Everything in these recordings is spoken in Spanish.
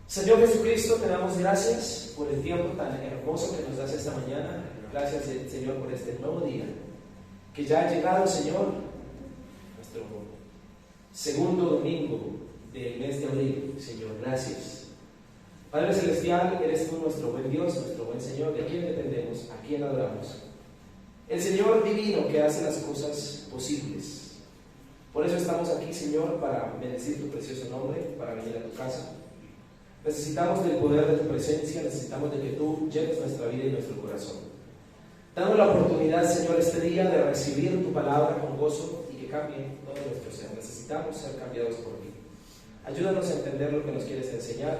Señor Jesucristo, te damos gracias por el tiempo tan hermoso que nos das esta mañana. Gracias, Señor, por este nuevo día que ya ha llegado, Señor, nuestro segundo domingo del mes de abril. Señor, gracias. Padre Celestial, eres tú nuestro buen Dios, nuestro buen Señor, de quien dependemos, a quien adoramos. El Señor divino que hace las cosas posibles. Por eso estamos aquí, Señor, para bendecir tu precioso nombre, para venir a tu casa. Necesitamos del poder de tu presencia, necesitamos de que tú llenes nuestra vida y nuestro corazón. Danos la oportunidad, Señor, este día de recibir tu palabra con gozo y que cambie todo nuestro ser. Necesitamos ser cambiados por ti. Ayúdanos a entender lo que nos quieres enseñar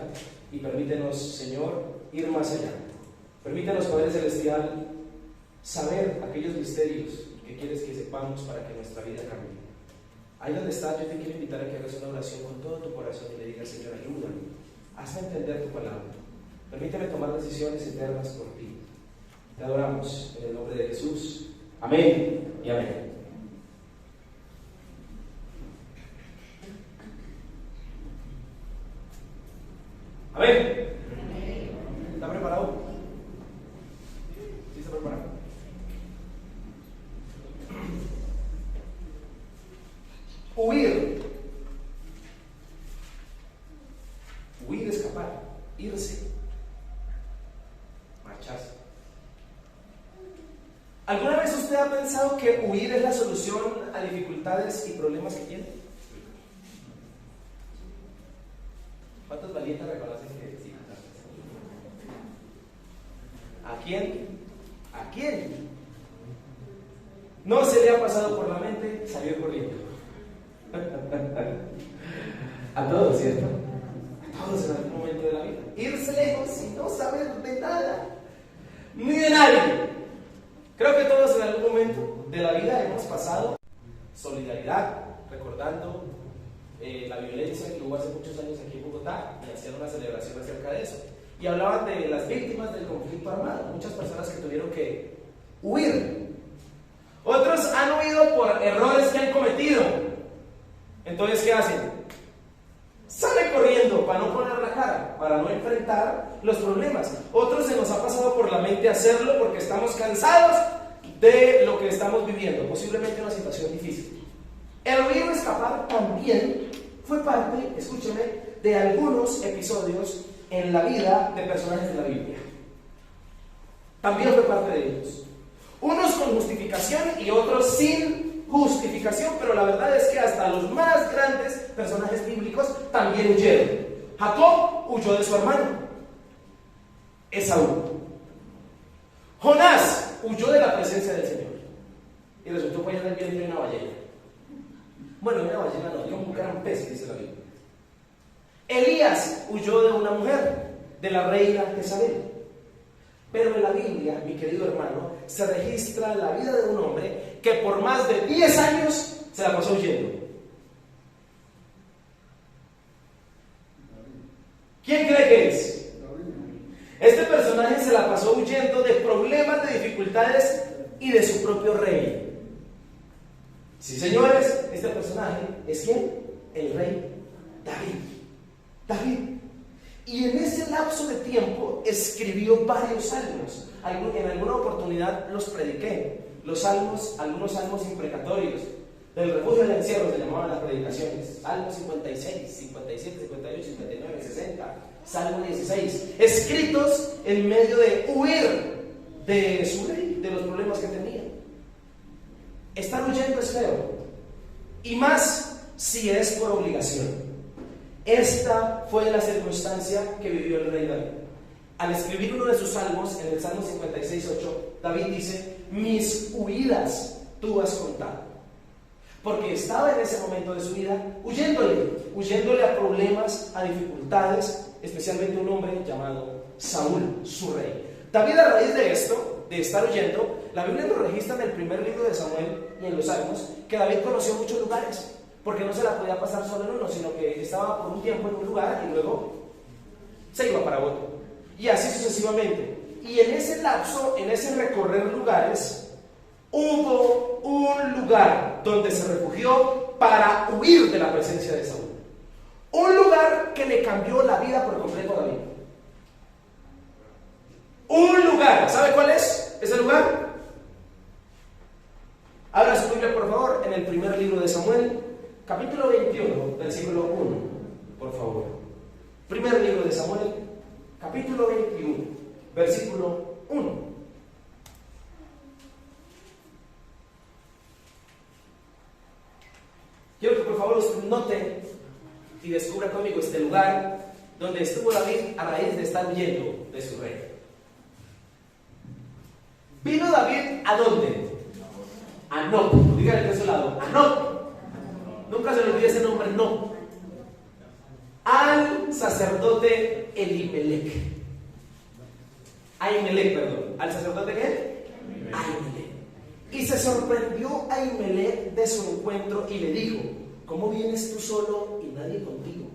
y permítenos, Señor, ir más allá. Permítenos, Padre Celestial, saber aquellos misterios que quieres que sepamos para que nuestra vida cambie. Ahí donde estás, yo te quiero invitar a que hagas una oración con todo tu corazón y le digas: Señor, ayúdame, hazme entender tu palabra. Permíteme tomar decisiones eternas por ti. Te adoramos en el nombre de Jesús. Amén y amén. Amén. ¿Está preparado? ¿Sí está preparado? Huir. Huir, escapar, irse, marcharse. ¿Alguna vez usted ha pensado que huir es la solución a dificultades y problemas que tiene? ¿Cuántos valientes reconocen que sí? ¿A quién? ¿A quién? ¿No se le ha pasado por la mente salir corriendo? A todos, ¿cierto? Todos en algún momento de la vida. Irse lejos y no saber de nada, ni de nadie. Creo que todos en algún momento de la vida hemos pasado solidaridad, recordando la violencia que hubo hace muchos años aquí en Bogotá, y hacían una celebración acerca de eso. Y hablaban de las víctimas del conflicto armado, muchas personas que tuvieron que huir. Otros han huido por errores que han cometido. Entonces, ¿qué hacen? Sale corriendo para no poner la cara, para no enfrentar los problemas. Otros se nos ha pasado por la mente hacerlo porque estamos cansados de lo que estamos viviendo, posiblemente una situación difícil. El huir o escapar también fue parte, escúcheme, de algunos episodios en la vida de personajes de la Biblia. También fue parte de ellos. Unos con justificación y otros sin justificación, pero la verdad es que hasta los más grandes personajes bíblicos también huyeron. Jacob huyó de su hermano Esaú. Jonás huyó de la presencia del Señor y resultó que en el vientre de una ballena. Bueno, una ballena no, era un gran pez, dice la Biblia. Elías huyó de una mujer, de la reina Jezabel. Pero en la Biblia, mi querido hermano, se registra la vida de un hombre que por más de 10 años se la pasó huyendo. ¿Quién cree que es? Este personaje se la pasó huyendo de problemas, de dificultades y de su propio rey. Sí, señores, este personaje es ¿quién? El rey David. David. Y en ese lapso de tiempo escribió varios salmos. En alguna oportunidad los prediqué. Los salmos, algunos salmos imprecatorios. Del refugio del encierro se llamaban las predicaciones. Salmo 56, 57, 58, 59, 60. Salmo 16. Escritos en medio de huir de su rey, de los problemas que tenía. Estar huyendo es feo. Y más si es por obligación. Esta fue la circunstancia que vivió el rey David. Al escribir uno de sus salmos, en el Salmo 56:8, David dice: mis huidas tú has contado. Porque estaba en ese momento de su vida huyéndole a problemas, a dificultades, especialmente un hombre llamado Saúl, su rey. David, a raíz de esto, de estar huyendo, la Biblia nos registra en el primer libro de Samuel y en los Salmos que David conoció muchos lugares. Porque no se la podía pasar solo en uno, sino que estaba por un tiempo en un lugar y luego se iba para otro. Y así sucesivamente. Y en ese lapso, en ese recorrer lugares, hubo un lugar donde se refugió para huir de la presencia de Saúl. Un lugar que le cambió la vida por completo a David. Un lugar, ¿sabe cuál es ese lugar? Abra su Biblia, por favor, en el primer libro de Samuel, capítulo 21, versículo 1, por favor. Primer libro de Samuel, capítulo 21, versículo 1. Quiero que por favor usted note y descubra conmigo este lugar donde estuvo David a raíz de estar huyendo de su rey. ¿Vino David a dónde? A Nob. Dígale de su lado, a Nob. Nunca se le olvide ese nombre, Nob. Al sacerdote Elimelech. Ahimelech, perdón. ¿Al sacerdote qué? Ahimelech. Y se sorprendió Ahimelech de su encuentro y le dijo: ¿cómo vienes tú solo y nadie contigo?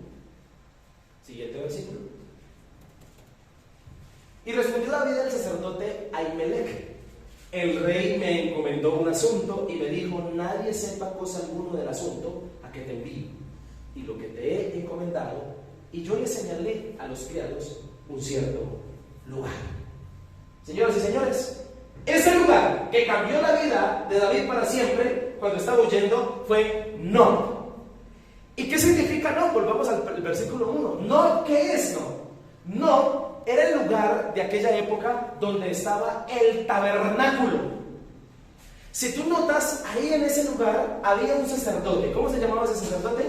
Siguiente versículo. Y respondió David al sacerdote Ahimelech: el rey me encomendó un asunto y me dijo: nadie sepa cosa alguna del asunto a que te envío y lo que te he encomendado. Y yo le señalé a los criados un cierto lugar. Señoras y señores, ese lugar que cambió la vida de David para siempre cuando estaba huyendo fue Nob. ¿Y qué significa Nob? Volvamos al versículo 1. Nob, ¿qué es Nob? Nob era el lugar de aquella época donde estaba el tabernáculo. Si tú notas, ahí en ese lugar había un sacerdote. ¿Cómo se llamaba ese sacerdote?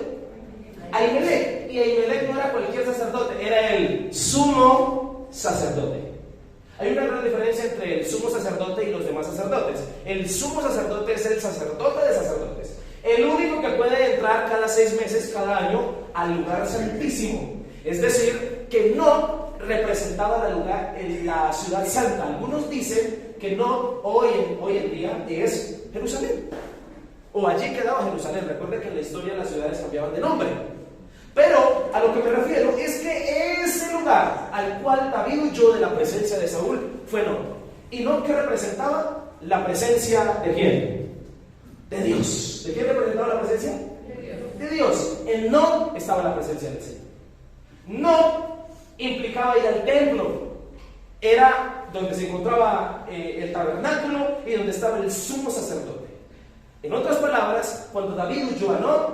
Ahimelech. Y Ahimelech no era cualquier sacerdote, era el sumo sacerdote. Hay una gran diferencia entre el sumo sacerdote y los demás sacerdotes. El sumo sacerdote es el sacerdote de sacerdotes, el único que puede entrar cada 6 meses, cada año, al lugar santísimo. Es decir, que no representaba la ciudad santa. Algunos dicen que no hoy en día es Jerusalén, o allí quedaba Jerusalén. Recuerden que en la historia las ciudades cambiaban de nombre, pero a lo que me refiero es que ese lugar al cual David huyó de la presencia de Saúl fue Nob. ¿Y Nob qué representaba? La presencia ¿de quién? De Dios. ¿De quién representaba la presencia? De Dios. En Nob estaba la presencia del Señor. Nob implicaba ir al templo, era donde se encontraba el tabernáculo y donde estaba el sumo sacerdote. En otras palabras, cuando David huyó a Nob,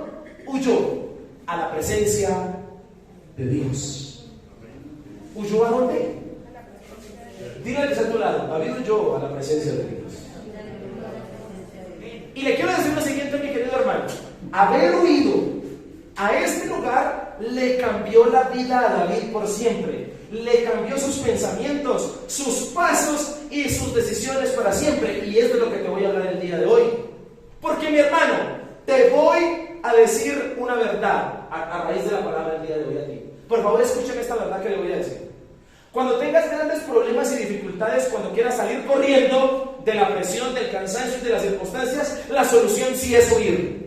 huyó a la presencia de Dios. ¿Huyó a dónde? Dígale a tu lado: David huyó a la presencia de Dios. Y le quiero decir lo siguiente, mi querido hermano: haber huido a este lugar le cambió la vida a David por siempre. Le cambió sus pensamientos, sus pasos y sus decisiones para siempre. Y es de lo que te voy a hablar el día de hoy. Porque, mi hermano, te voy a decir una verdad a raíz de la palabra del día de hoy a ti. Por favor, escúchame esta verdad que le voy a decir. Cuando tengas grandes problemas y dificultades, cuando quieras salir corriendo de la presión, del cansancio y de las circunstancias, la solución sí es huir.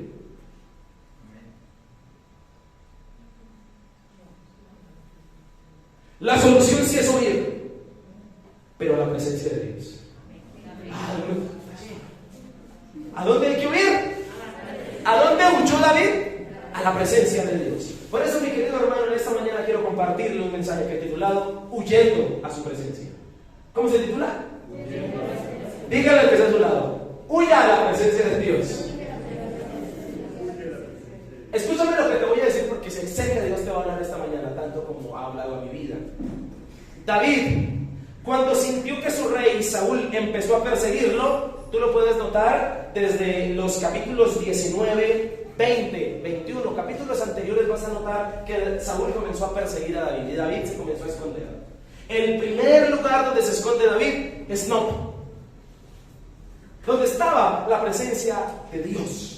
La solución sí es huir, pero a la presencia de Dios. ¿A dónde hay que huir? ¿A dónde huyó David? A la presencia de Dios. Por eso, mi querido hermano, en esta mañana quiero compartirle un mensaje que he titulado Huyendo a su presencia. ¿Cómo se titula? Dígale al que está a su lado: huya a la presencia de Dios. Escúchame lo que te voy a decir, porque sé que Dios te va a hablar esta mañana tanto como ha hablado a mi vida. David, cuando sintió que su rey Saúl empezó a perseguirlo, tú lo puedes notar desde los capítulos 19, 20, 21, capítulos anteriores, vas a notar que Saúl comenzó a perseguir a David y David se comenzó a esconder. El primer lugar donde se esconde David es Nob, donde estaba la presencia de Dios.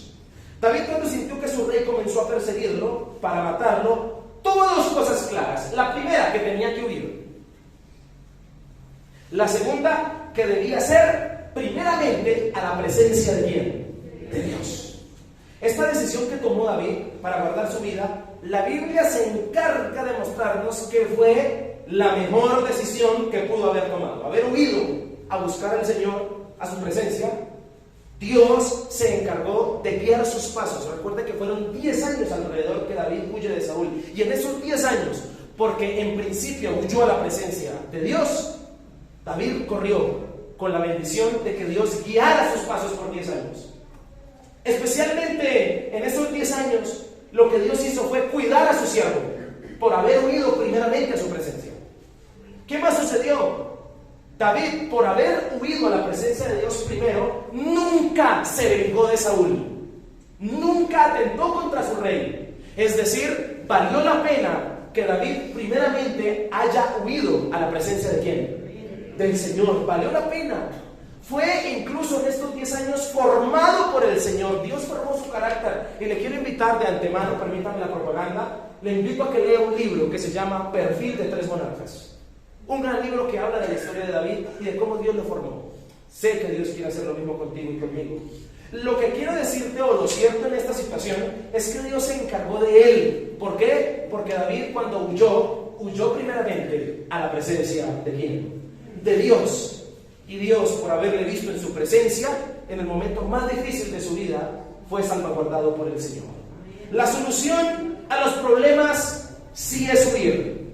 David, cuando sintió que su rey comenzó a perseguirlo para matarlo, tuvo 2 cosas claras. La primera, que tenía que huir. La segunda, que debía ser primeramente a la presencia de ¿quién? De Dios. Esta decisión que tomó David para guardar su vida, la Biblia se encarga de mostrarnos que fue la mejor decisión que pudo haber tomado. Haber huido a buscar al Señor, a su presencia, Dios se encargó de guiar sus pasos. Recuerda que fueron 10 años alrededor que David huye de Saúl. Y en esos 10 años, porque en principio huyó a la presencia de Dios, David corrió con la bendición de que Dios guiara sus pasos por 10 años. Especialmente en esos 10 años, lo que Dios hizo fue cuidar a su siervo por haber huido primeramente a su presencia. ¿Qué más sucedió? David, por haber huido a la presencia de Dios primero, nunca se vengó de Saúl, nunca atentó contra su rey. Es decir, valió la pena que David primeramente haya huido a la presencia de ¿quién? Del Señor. Valió la pena. Fue incluso en estos 10 años formado por el Señor. Dios formó su carácter. Y le quiero invitar de antemano, permítanme la propaganda, le invito a que lea un libro que se llama Perfil de 3 monarcas. Un gran libro que habla de la historia de David y de cómo Dios lo formó. Sé que Dios quiere hacer lo mismo contigo y conmigo. Lo que quiero decirte, o lo cierto en esta situación, es que Dios se encargó de él. ¿Por qué? Porque David, cuando huyó primeramente a la presencia de ¿quién? De Dios. Y Dios, por haberle visto en su presencia, en el momento más difícil de su vida, fue salvaguardado por el Señor. La solución a los problemas sí es huir.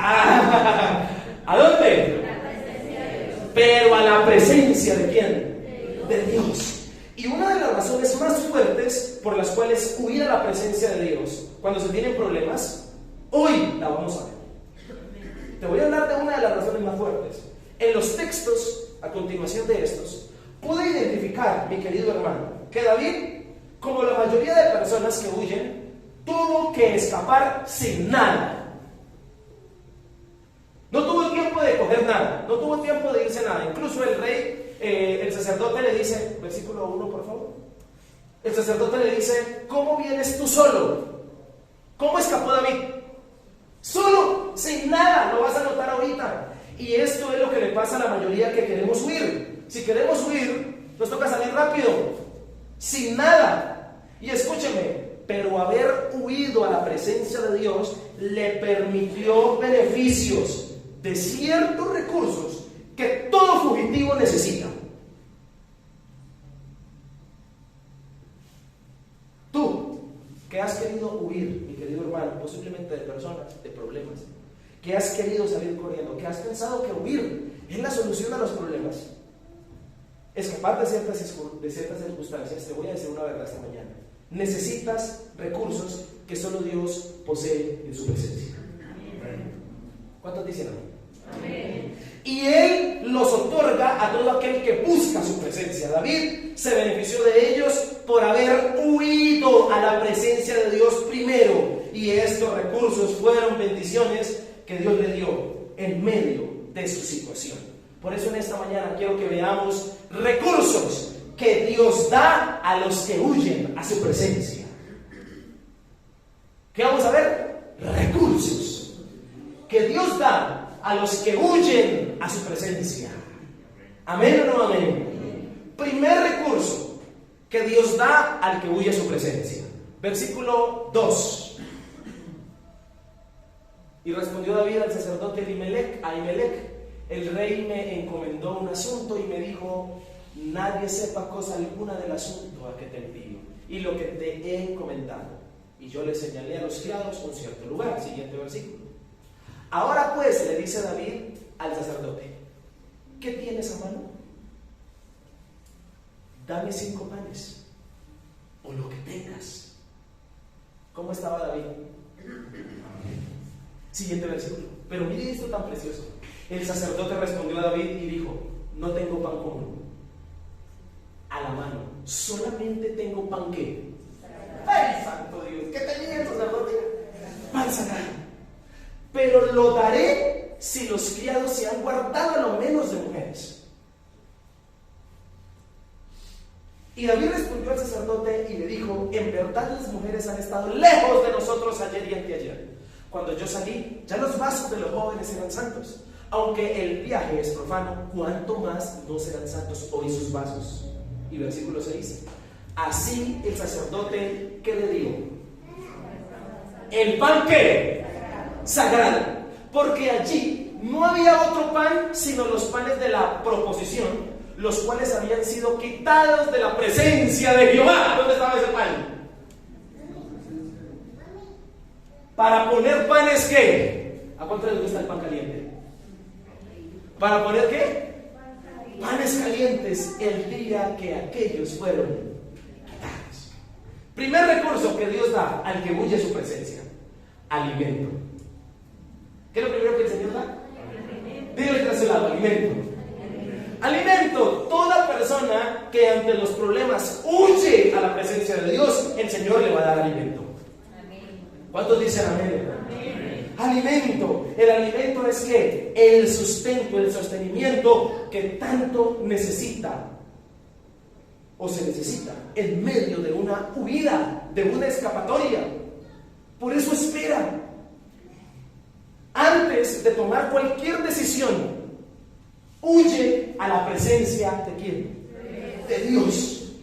¿A dónde? Pero a la presencia de ¿quién? De Dios. Y una de las razones más fuertes por las cuales huir a la presencia de Dios cuando se tienen problemas, hoy la vamos a ver. Te voy a hablar de una de las razones más fuertes. En los textos, a continuación de estos, pude identificar, mi querido hermano, que David, como la mayoría de personas que huyen, tuvo que escapar sin nada. No tuvo tiempo de coger nada, no tuvo tiempo de irse a nada. Incluso el rey, el sacerdote le dice, versículo 1 por favor, el sacerdote le dice, ¿cómo vienes tú solo? ¿Cómo escapó David? Solo, sin nada, lo vas a notar ahorita. Y esto es lo que le pasa a la mayoría que queremos huir. Si queremos huir, nos toca salir rápido, sin nada. Y escúcheme, pero haber huido a la presencia de Dios le permitió beneficios de ciertos recursos que todo fugitivo necesita. Tú, que has querido huir, mi querido hermano, posiblemente de personas, de problemas, que has querido salir corriendo, que has pensado que huir es la solución a los problemas, escapar de ciertas circunstancias, te voy a decir una verdad esta mañana. Necesitas recursos que solo Dios posee en su presencia. ¿Cuántos dicen amén? Amén. Y Él los otorga a todo aquel que busca su presencia. David se benefició de ellos por haber huido a la presencia de Dios primero. Y estos recursos fueron bendiciones que Dios le dio en medio de su situación. Por eso en esta mañana quiero que veamos recursos que Dios da a los que huyen a su presencia. ¿Qué vamos a ver? Recursos que Dios da a los que huyen a su presencia. ¿Amén o no amén? Primer recurso que Dios da al que huye a su presencia. Versículo 2. Y respondió David al sacerdote Ahimelech: el rey me encomendó un asunto y me dijo: nadie sepa cosa alguna del asunto a que te envío y lo que te he encomendado. Y yo le señalé a los criados un cierto lugar. Siguiente versículo. Ahora pues, le dice David al sacerdote: ¿qué tienes a mano? Dame 5 panes, o lo que tengas. ¿Cómo estaba David? Siguiente versículo. Pero mire esto tan precioso. El sacerdote respondió a David y dijo: no tengo pan común a la mano, solamente tengo pan ¿qué? ¡Ay, santo Dios! ¿Qué tenía el sacerdote? Pan sagrado. Pero lo daré si los criados se han guardado a lo menos de mujeres. Y David respondió al sacerdote y le dijo: en verdad las mujeres han estado lejos de nosotros ayer y anteayer. Cuando yo salí, ya los vasos de los jóvenes eran santos. Aunque el viaje es profano, ¿cuánto más no serán santos hoy sus vasos? Y versículo 6. Así el sacerdote, ¿qué le dio? El pan ¿qué? Sagrado. Porque allí no había otro pan sino los panes de la proposición, los cuales habían sido quitados de la presencia de Jehová. ¿Dónde estaba ese pan? Para poner panes, ¿qué? ¿A cuánto les gusta el pan caliente? ¿Para poner qué? Panes calientes el día que aquellos fueron quitados. Primer recurso que Dios da al que huye su presencia: alimento. ¿Qué es lo primero que el Señor da? Dile a su lado: alimento. Alimento. Toda persona que ante los problemas huye a la presencia de Dios, el Señor le va a dar alimento. ¿Cuántos dicen amén? Alimento. El alimento es que el sustento, el sostenimiento que tanto necesita o se necesita en medio de una huida, de una escapatoria. Por eso espera. Antes de tomar cualquier decisión, huye a la presencia de ¿quién? De Dios.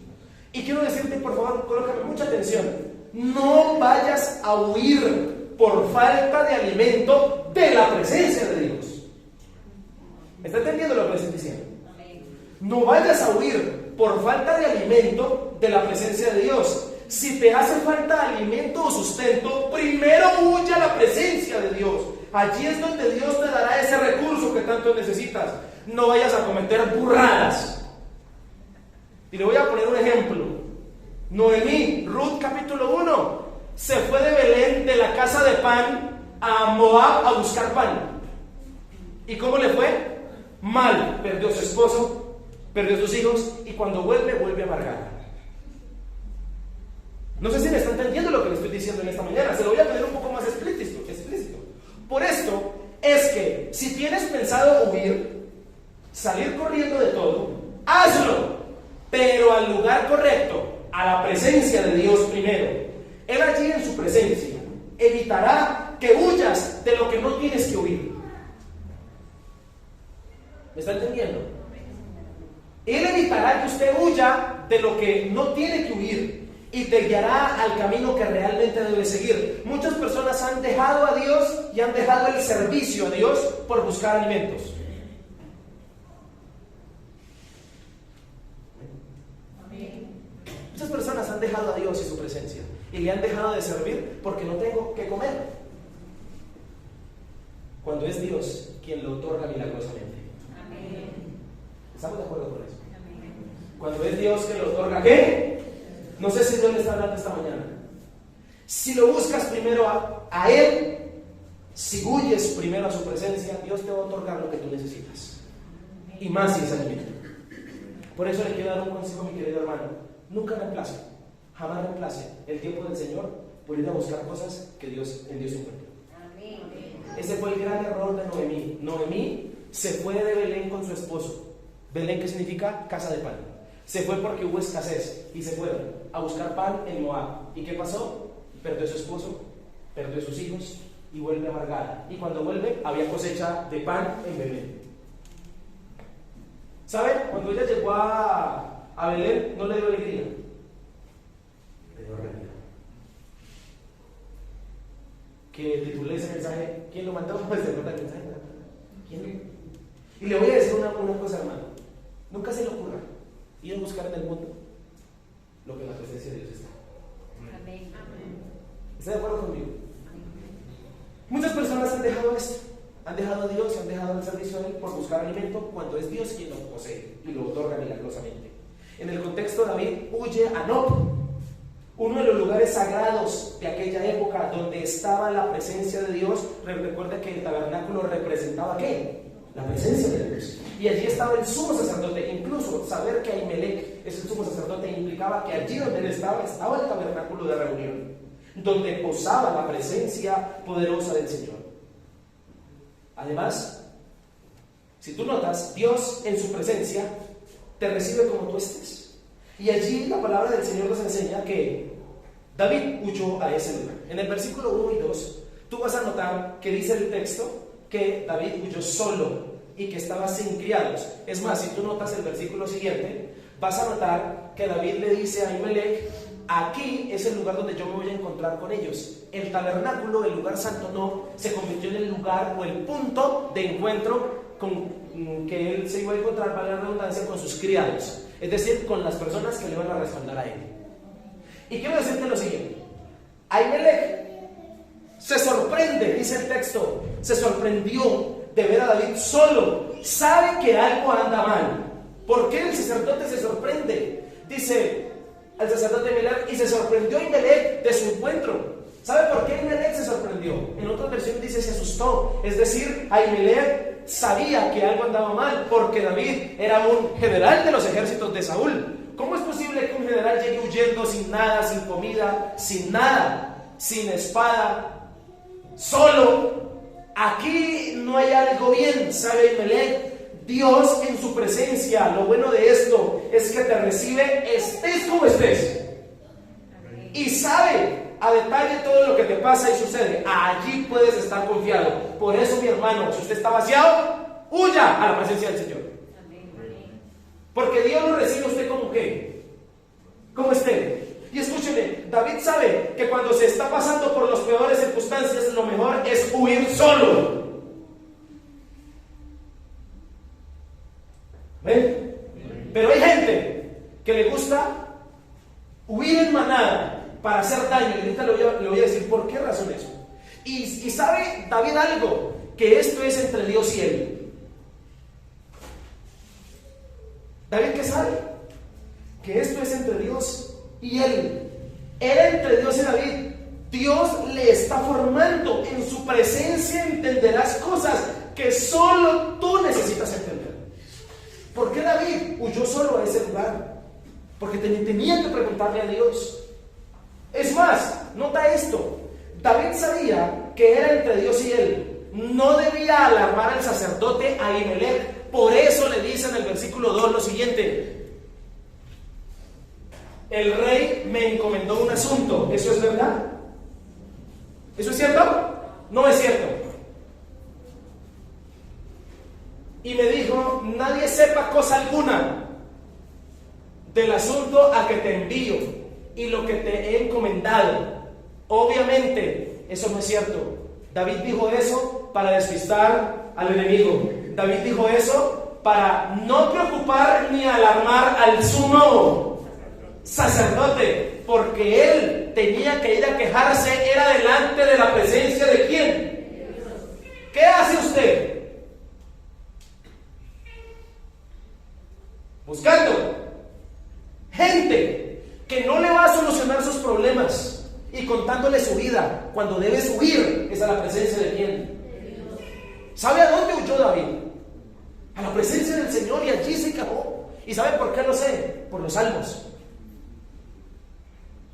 Y quiero decirte, por favor, colócame mucha atención: no vayas a huir por falta de alimento de la presencia de Dios. ¿Me está entendiendo lo que le estoy diciendo? No vayas a huir por falta de alimento de la presencia de Dios. Si te hace falta alimento o sustento, primero huye a la presencia de Dios. Allí es donde Dios te dará ese recurso que tanto necesitas. No vayas a cometer burradas. Y le voy a poner un ejemplo. Noemí, Ruth capítulo 1, se fue de Belén, de la casa de pan, a Moab a buscar pan. ¿Y cómo le fue? Mal. Perdió a su esposo, perdió a sus hijos, y cuando vuelve amargada. No sé si me está entendiendo lo que le estoy diciendo en esta mañana. Se lo voy a poner un poco más explícito. Por esto es que si tienes pensado huir, salir corriendo de todo, hazlo, pero al lugar correcto, a la presencia de Dios primero. Él allí en su presencia evitará que huyas de lo que no tienes que huir. ¿Me está entendiendo? Él evitará que usted huya de lo que no tiene que huir y te guiará al camino que realmente debe seguir. Muchas personas han dejado a Dios y han dejado el servicio a Dios por buscar alimentos. Muchas personas han dejado a Dios y su presencia y le han dejado de servir porque no tengo que comer, cuando es Dios quien lo otorga milagrosamente. Amén. ¿Estamos de acuerdo con eso? Amén. Cuando es Dios quien lo otorga, ¿qué? No sé si Dios le está hablando esta mañana. Si lo buscas primero a Él, si huyes primero a su presencia, Dios te va a otorgar lo que tú necesitas. Y más si es alimento. Por eso le quiero dar un consejo, mi querido hermano: nunca reemplace, jamás reemplace el tiempo del Señor por ir a buscar cosas que en Dios encuentra. Ese fue el gran error de Noemí. Noemí se fue de Belén con su esposo. Belén, ¿qué significa? Casa de pan. Se fue porque hubo escasez y se fueron a buscar pan en Moab. ¿Y qué pasó? Perdió a su esposo, perdió a sus hijos y vuelve amargada. Y cuando vuelve, había cosecha de pan en Belén. ¿Sabe? Cuando ella llegó a Belén, no le dio alegría, le dio rabia. Que titulé ese mensaje: ¿quién lo mandó? Pues se nota el mensaje. ¿Quién? Y le voy a decir una cosa, hermano: nunca se le ocurra ir a buscar en el mundo lo que en la presencia de Dios está. Amén. ¿Está de acuerdo conmigo? Muchas personas han dejado esto. Han dejado a Dios y han dejado el servicio a Él por buscar alimento, cuando es Dios quien lo posee y lo otorga milagrosamente. En el contexto, David huye a Nob, uno de los lugares sagrados de aquella época donde estaba la presencia de Dios. Recuerda que el tabernáculo representaba ¿qué? La presencia de Dios. Y allí estaba el sumo sacerdote. Incluso saber que Ahimelech es el sumo sacerdote implicaba que allí donde él estaba el tabernáculo de reunión, donde posaba la presencia poderosa del Señor. Además, si tú notas, Dios en su presencia te recibe como tú estés. Y allí la palabra del Señor nos enseña que David huyó a ese lugar. En el versículo 1 y 2, tú vas a notar que dice el texto que David huyó solo y que estaba sin criados. Es más, si tú notas el versículo siguiente, vas a notar que David le dice a Ahimelech: aquí es el lugar donde yo me voy a encontrar con ellos. El tabernáculo, el lugar santo, no, se convirtió en el lugar o el punto de encuentro con que él se iba a encontrar, para la redundancia, con sus criados, es decir, con las personas que le van a respaldar a él. Y quiero decirte lo siguiente: Ahimelech se sorprende, dice el texto, se sorprendió de ver a David solo, sabe que algo anda mal. ¿Por qué el sacerdote se sorprende? Dice el sacerdote Ahimelech, y se sorprendió Ahimelech de su encuentro. ¿Sabe por qué Ahimelech se sorprendió? En otras versiones dice se asustó, es decir, Ahimelech sabía que algo andaba mal, porque David era un general de los ejércitos de Saúl. ¿Cómo es posible que un general llegue huyendo sin nada, sin comida, sin nada, sin espada, solo? Aquí no hay algo bien, ¿sabe Ahimelech? Dios en su presencia, lo bueno de esto es que te recibe estés como estés, y sabe a detalle todo lo que te pasa y sucede. Allí puedes estar confiado. Por eso, mi hermano, si usted está vaciado, huya a la presencia del Señor, porque Dios lo recibe a usted como que, como esté. Y escúcheme, David sabe que cuando se está pasando por las peores circunstancias, lo mejor es huir solo. ¿Ven? Pero hay gente que le gusta huir en manada para hacer daño, y ahorita le voy a decir por qué razón eso. Y sabe David algo, que esto es entre Dios y él. David, ¿qué sabe? Que esto es entre Dios y él. Era entre Dios y David. Dios le está formando. En su presencia entenderás cosas que solo tú necesitas entender. ¿Por qué David huyó solo a ese lugar? Porque tenía que preguntarle a Dios. Es más, nota esto: David sabía que era entre Dios y él. No debía alarmar al sacerdote Ahimelech. Por eso le dice en el versículo 2 lo siguiente: el rey me encomendó un asunto. ¿Eso es verdad? ¿Eso es cierto? No es cierto. Y me dijo: nadie sepa cosa alguna del asunto a que te envío y lo que te he encomendado. Obviamente, eso no es cierto. David dijo eso para despistar al enemigo. David dijo eso para no preocupar ni alarmar al sumo sacerdote, porque él tenía que ir a quejarse, era delante de la presencia de ¿quién? ¿Qué hace usted? Buscando gente que no le va a solucionar sus problemas y contándole su vida, cuando debes huir es a la presencia de ¿quién? ¿Sabe a dónde huyó David? A la presencia del Señor, y allí se acabó. ¿Y sabe por qué lo sé? Por los salmos.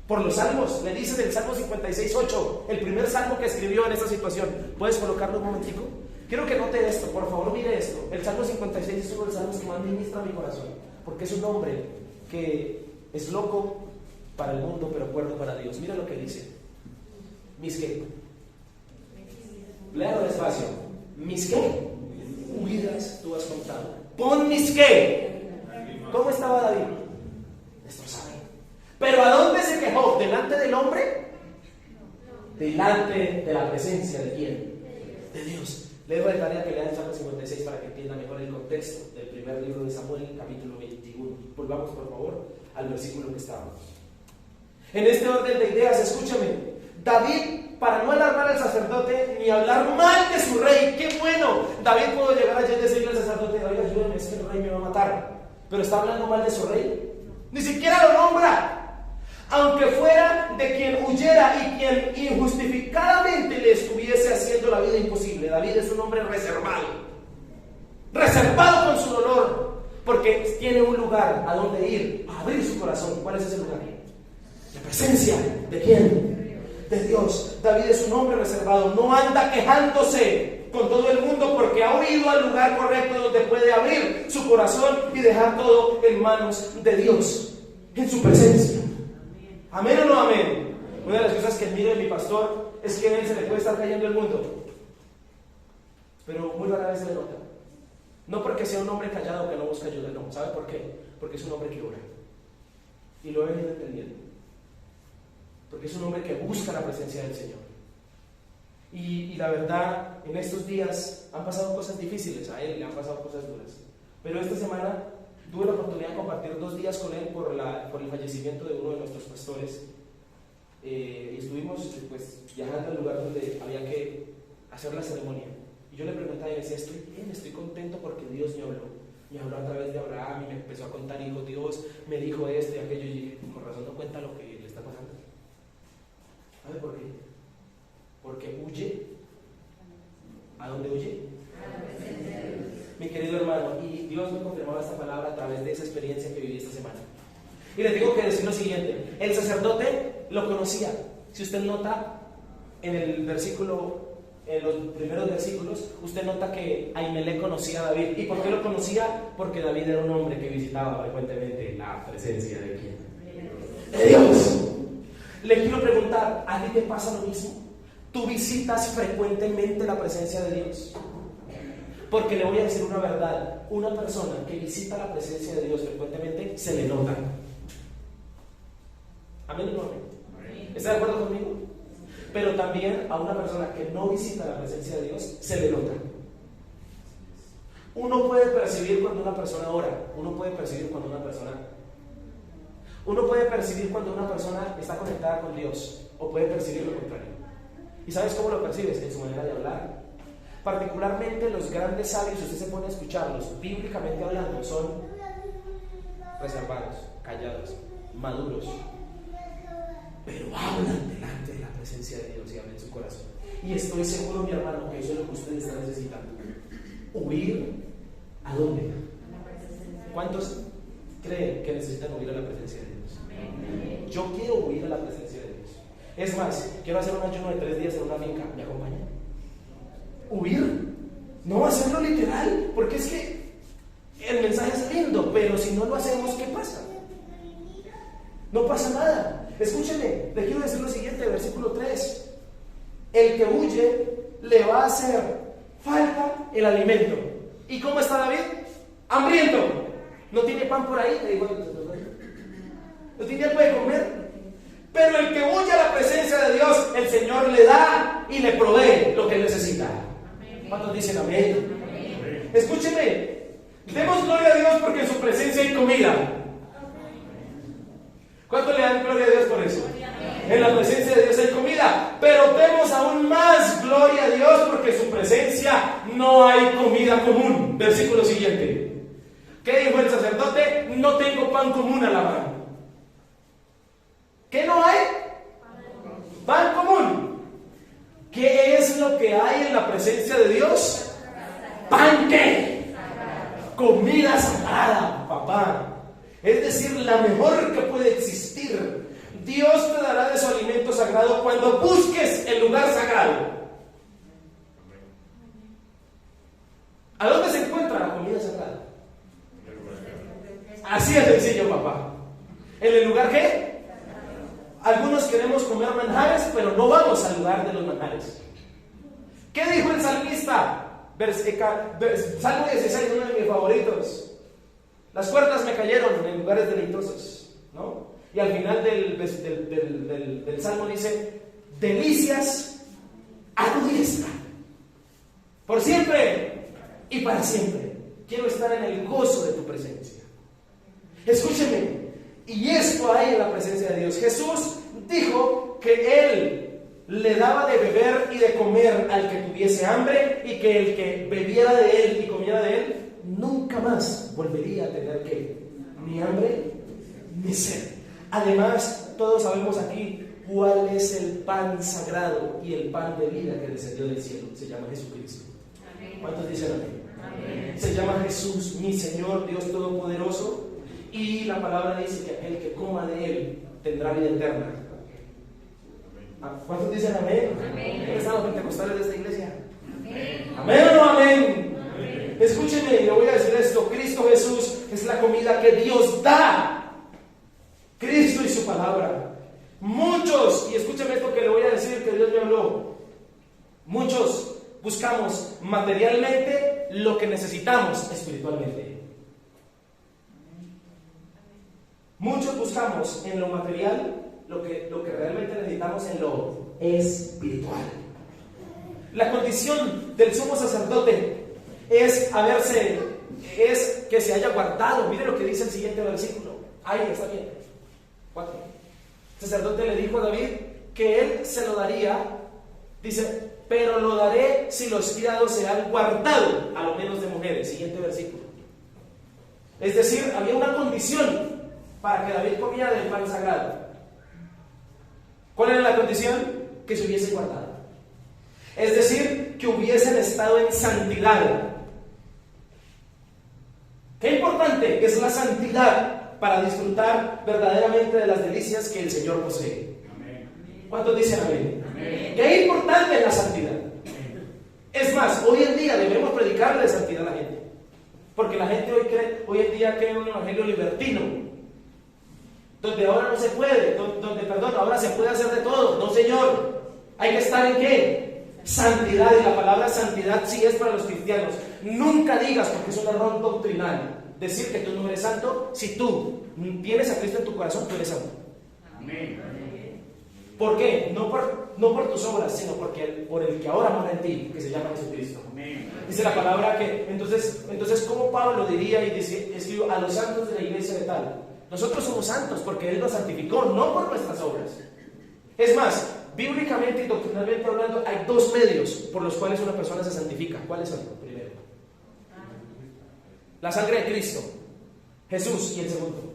Por los salmos. Le dice del Salmo 56:8, el primer salmo que escribió en esta situación. ¿Puedes colocarlo un momentico? Quiero que note esto, por favor, mire esto. El Salmo 56 es uno de los salmos que más ministra mi corazón, porque es un hombre que es loco para el mundo, pero cuerdo para Dios. Mira lo que dice: mis qué, léalo despacio, mis qué huidas tú has contado. Pon mis qué. ¿Cómo estaba David? Destrozado. ¿Pero a dónde se quejó? ¿Delante del hombre? Delante de la presencia de ¿quién? De Dios. Le doy de tarea que lean el Salmo 56 para que entienda mejor el contexto del primer libro de Samuel, capítulo 21. Volvamos, por favor, al versículo que estábamos. En este orden de ideas, escúchame. David, para no alarmar al sacerdote ni hablar mal de su rey, qué bueno, David pudo llegar allí y decirle al sacerdote: David, ayúdame, es que el rey me va a matar. Pero está hablando mal de su rey. Ni siquiera lo nombra. Aunque fuera de quien huyera y quien injustificadamente le estuviese haciendo la vida imposible. David es un hombre reservado con su dolor, porque tiene un lugar a donde ir, a abrir su corazón. ¿Cuál es ese lugar? La presencia de ¿quién? De Dios. David es un hombre reservado, no anda quejándose con todo el mundo, porque ha huido al lugar correcto donde puede abrir su corazón y dejar todo en manos de Dios, en su presencia. ¿Amén o no amén? Una de las cosas que admiro de mi pastor es que a él se le puede estar cayendo el mundo, pero muy rara vez se le nota. No porque sea un hombre callado que no busca ayuda, no. ¿Sabe por qué? Porque es un hombre que ora, y lo he venido entendiendo. porque es un hombre que busca la presencia del Señor. Y la verdad, en estos días han pasado cosas difíciles, a él le han pasado cosas duras. Pero esta semana tuve la oportunidad de compartir 2 días con él por el fallecimiento de uno de nuestros pastores. Y estuvimos pues, viajando al lugar donde había que hacer la ceremonia. Y yo le preguntaba y me decía, estoy bien, estoy contento porque Dios me habló. Me habló a través de Abraham y me empezó a contar, hijo, Dios me dijo esto y aquello. Y dije, con razón no cuenta lo que le está pasando. ¿Sabe por qué? Porque huye. ¿A dónde huye? Mi querido hermano, y Dios me confirmaba esta palabra a través de esa experiencia que viví esta semana. Y le tengo que decir lo siguiente: el sacerdote lo conocía. Si usted nota en el versículo, en los primeros versículos, usted nota que Ahimelech conocía a David. ¿Y por qué lo conocía? Porque David era un hombre que visitaba frecuentemente la presencia de ¿quién? De Dios. Le quiero preguntar, ¿a ti te pasa lo mismo? ¿Tú visitas frecuentemente la presencia de Dios? Porque le voy a decir una verdad: una persona que visita la presencia de Dios frecuentemente se le nota. ¿Amén o no amén? ¿Está de acuerdo conmigo? Pero también a una persona que no visita la presencia de Dios se le nota. Uno puede percibir cuando una persona ora, uno puede percibir cuando una persona está conectada con Dios, o puede percibir lo contrario. ¿Y sabes cómo lo percibes? En su manera de hablar. Particularmente los grandes sabios, si usted se pone a escucharlos, bíblicamente hablando, son reservados, callados, maduros, pero hablan delante de la presencia de Dios y hablan en su corazón. Y estoy seguro, mi hermano, que eso es lo que usted está necesitando. ¿Huir a dónde? ¿Cuántos creen que necesitan huir a la presencia de Dios? Yo quiero huir a la presencia de Dios. Es más, quiero hacer un ayuno de 3 días en una finca. ¿Me acompaña? ¿Huir? No hacerlo literal, porque es que el mensaje es lindo, pero si no lo hacemos, ¿qué pasa? No pasa nada. Escúcheme, le quiero decir lo siguiente, versículo 3. El que huye le va a hacer falta el alimento. ¿Y cómo está David? Hambriento. ¿No tiene pan por ahí? ¿No tiene algo de comer? Pero el que huye a la presencia de Dios, el Señor le da y le provee lo que necesita. ¿Cuántos dicen amén? Amén. Escúcheme, demos gloria a Dios porque en su presencia hay comida. ¿Cuánto le dan gloria a Dios por eso? En la presencia de Dios hay comida, pero demos aún más gloria a Dios porque en su presencia no hay comida común. Versículo siguiente. ¿Qué dijo el sacerdote? No tengo pan común a la mano. ¿Qué no hay? Pan común. ¿Qué es lo que hay en la presencia de Dios? ¿Pan qué? Comida sagrada, papá. Es decir, la mejor que puede existir. Dios te dará de su alimento sagrado cuando busques el lugar sagrado. ¿A dónde se encuentra la comida sagrada? Así de sencillo, papá. ¿En el lugar qué? Algunos queremos comer manjares, pero no vamos al lugar de los manjares. ¿Qué dijo el salmista? Salmo 16, uno de mis favoritos. Las puertas me cayeron en lugares deleitosos, ¿no? Y al final del salmo dice: delicias a tu diestra, por siempre y para siempre. Quiero estar en el gozo de tu presencia. Escúcheme. Y esto hay en la presencia de Dios. Jesús dijo que Él le daba de beber y de comer al que tuviese hambre, y que el que bebiera de Él y comiera de Él nunca más volvería a tener ¿qué? Ni hambre ni sed. Además, todos sabemos aquí cuál es el pan sagrado y el pan de vida que descendió del cielo. Se llama Jesucristo. ¿Cuántos dicen amén? Amén. Se llama Jesús, mi Señor, Dios Todopoderoso. Y la palabra dice que aquel que coma de Él tendrá vida eterna. ¿Cuántos dicen amén? Amén. ¿Dónde están los pentecostales de esta iglesia? Amén. ¿Amén o no amén? Amén. Escúchenme, le voy a decir esto: Cristo Jesús es la comida que Dios da. Cristo y su palabra. Muchos, y escúcheme esto que le voy a decir, que Dios me habló. Muchos buscamos materialmente lo que necesitamos espiritualmente. Muchos buscamos en lo material lo que realmente necesitamos en lo espiritual. La condición del sumo sacerdote es que se haya guardado. Mire lo que dice el siguiente versículo. Ahí está bien. 4. El sacerdote le dijo a David que él se lo daría. Dice, pero lo daré si los criados se han guardado, a lo menos de mujeres. Siguiente versículo. Es decir, había una condición para que David comiera del pan sagrado. ¿Cuál era la condición? Que se hubiese guardado. Es decir, que hubiesen estado en santidad. Qué importante es la santidad para disfrutar verdaderamente de las delicias que el Señor posee. ¿Cuántos dicen amén? Amén. Qué importante es la santidad. Es más, hoy en día debemos predicarle de santidad a la gente. Porque la gente hoy en día cree un evangelio libertino, donde ahora no se puede, ahora se puede hacer de todo. No, señor, hay que estar en ¿qué? Santidad. Y la palabra santidad sí es para los cristianos. Nunca digas, porque es un error doctrinal, decir que tú no eres santo. Si tú tienes a Cristo en tu corazón, tú eres santo. Amén. ¿Por qué? No por tus obras, sino por el que ahora mora en ti, que se llama Jesucristo. Amén. Dice la palabra que entonces ¿cómo Pablo diría y escribió a los santos de la iglesia de tal? Nosotros somos santos porque Él nos santificó, no por nuestras obras. Es más, bíblicamente y doctrinalmente hablando, hay dos medios por los cuales una persona se santifica. ¿Cuáles son? Primero, la sangre de Cristo, Jesús, y el segundo,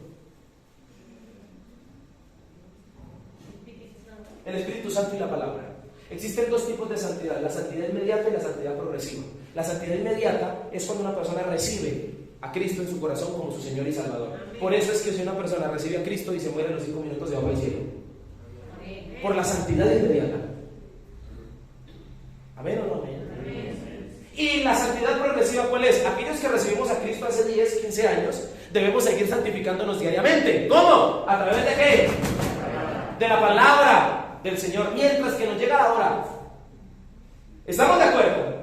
el Espíritu Santo y la palabra. Existen dos tipos de santidad: la santidad inmediata y la santidad progresiva. La santidad inmediata es cuando una persona recibe a Cristo en su corazón como su Señor y Salvador. Por eso es que si una persona recibe a Cristo y se muere en los 5 minutos debajo del cielo, por la santidad inmediata. ¿Amén o no amén? Y la santidad progresiva, ¿cuál es? Aquellos que recibimos a Cristo hace 10, 15 años, debemos seguir santificándonos diariamente. ¿Cómo? ¿A través de qué? De la palabra del Señor, mientras que nos llega la hora. ¿Estamos de acuerdo?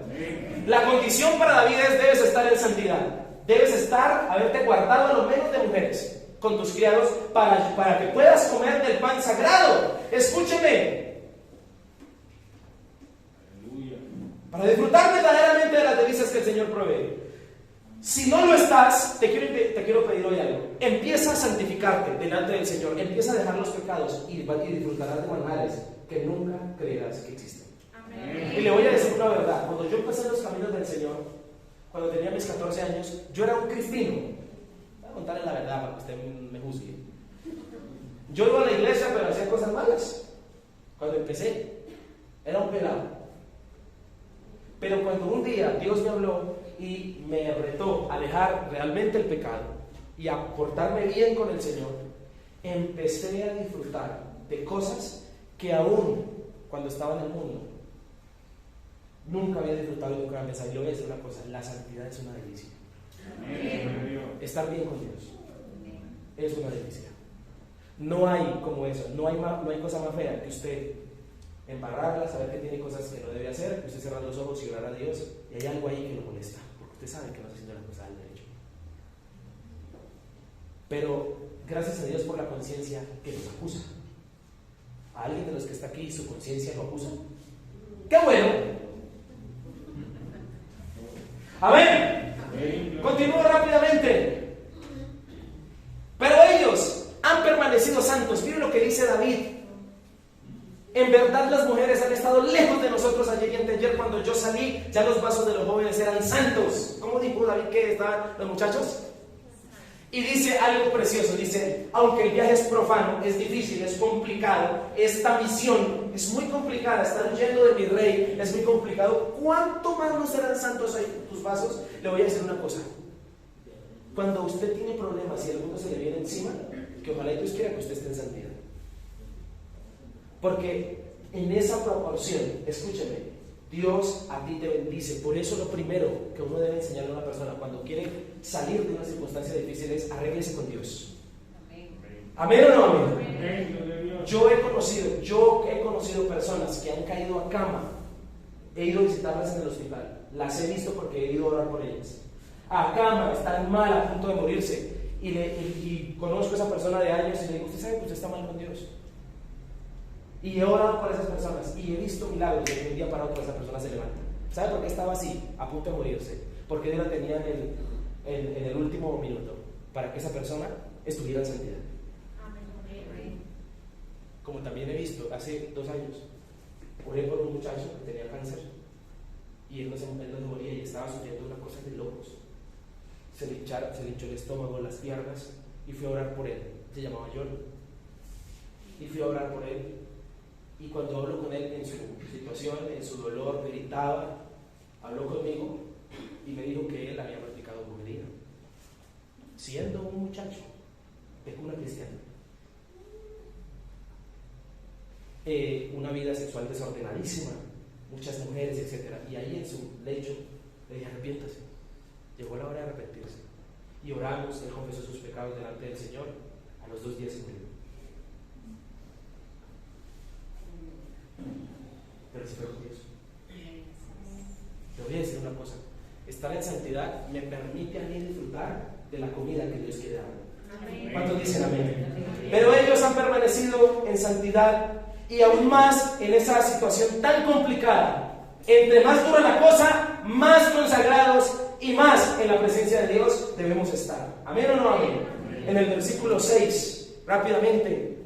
La condición para David es: debes estar en santidad. Debes haberte guardado a lo menos de mujeres con tus criados para que puedas comer del pan sagrado. Escúcheme. Para disfrutar verdaderamente de las delicias que el Señor provee. Si no lo estás, te quiero pedir hoy algo. Empieza a santificarte delante del Señor. Empieza a dejar los pecados y disfrutarás de manjares que nunca creerás que existen. Amén. Y le voy a decir una verdad. Cuando yo empecé los caminos del Señor, cuando tenía mis 14 años, yo era un cristino. Voy a contarle la verdad para que usted me juzgue. Yo iba a la iglesia, pero hacía cosas malas. Cuando empecé, era un pelado. Pero cuando un día Dios me habló y me retó a dejar realmente el pecado y a portarme bien con el Señor, empecé a disfrutar de cosas que aún cuando estaba en el mundo nunca había disfrutado y nunca había pensado. Y le voy a decir una cosa: la santidad es una delicia. Amén. Estar bien con Dios es una delicia. No hay como eso. No hay cosa más fea que usted embarrarla, saber que tiene cosas que no debe hacer, que usted cerrar los ojos y orar a Dios, y hay algo ahí que lo molesta, porque usted sabe que no está haciendo la cosa al derecho. Pero gracias a Dios por la conciencia que nos acusa. A alguien de los que está aquí, su conciencia lo acusa. ¡Qué bueno! Amén. Continúo rápidamente. Pero ellos han permanecido santos. Miren lo que dice David: en verdad las mujeres han estado lejos de nosotros ayer y anteayer. Cuando yo salí, ya los vasos de los jóvenes eran santos. ¿Cómo dijo David que estaban los muchachos? Y dice algo precioso, dice: aunque el viaje es profano, es difícil, es complicado, esta misión es muy complicada, estar huyendo de mi rey es muy complicado, ¿cuánto más no serán santos ahí tus vasos? Le voy a decir una cosa: cuando usted tiene problemas y el mundo se le viene encima, que ojalá Dios quiera que usted esté en santidad, porque en esa proporción, escúcheme, Dios a ti te bendice. Por eso lo primero que uno debe enseñarle a una persona cuando quiere salir de una circunstancia difícil es: arréglese con Dios. ¿Amén o no amén? Yo he conocido personas que han caído a cama. He ido a visitarlas en el hospital. Las he visto porque he ido a orar por ellas. A cama, están mal, a punto de morirse. Y conozco a esa persona de años y le digo: ¿usted sabe que usted está mal con Dios? Y he orado por esas personas y he visto milagros de que de un día para otro esa persona se levanta. ¿Sabe por qué estaba así, a punto de morirse? Porque Dios la tenía en el último minuto para que esa persona estuviera en santidad. Como también he visto hace 2 años, oré por un muchacho que tenía cáncer y él no se moría y estaba sufriendo una cosa de locos. Se le hinchó el estómago, las piernas, y fui a orar por él. Se llamaba John. Y fui a orar por él. Y cuando hablo con él en su situación, en su dolor, gritaba, habló conmigo y me dijo que él había practicado brujería, siendo un muchacho de cuna cristiana. Una vida sexual desordenadísima, muchas mujeres, etc. Y ahí en su lecho le dije: arrepiéntase. Llegó la hora de arrepentirse. Y oramos, él confesó sus pecados delante del Señor. A los 2 días se murió. Pero sí fue con Dios. Te voy a decir una cosa: estar en santidad me permite a mí disfrutar de la comida que Dios quiere darme. ¿Cuántos dicen amén? Pero ellos han permanecido en santidad, y aún más en esa situación tan complicada. Entre más dura la cosa, más consagrados y más en la presencia de Dios debemos estar. ¿Amén o no amén? En el versículo 6, rápidamente,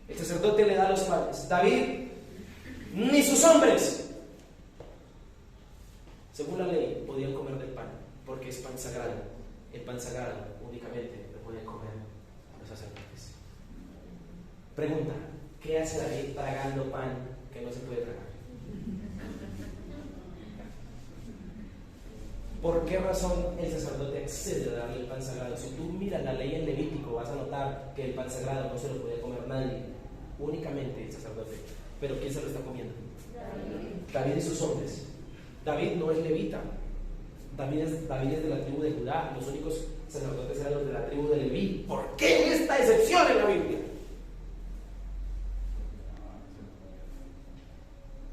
el sacerdote le da los panes. David ni sus hombres, según la ley, podían comer del pan, porque es pan sagrado. El pan sagrado únicamente lo podían comer los sacerdotes. Pregunta: ¿qué hace David tragando pan que no se puede tragar? ¿Por qué razón el sacerdote accede a darle el pan sagrado? Si tú miras la ley en Levítico, vas a notar que el pan sagrado no se lo podía comer nadie, únicamente el sacerdote. ¿Pero quién se lo está comiendo? David y sus hombres. David no es levita. David es de la tribu de Judá. Los únicos sacerdotes eran los de la tribu de Leví. ¿Por qué esta excepción en la Biblia?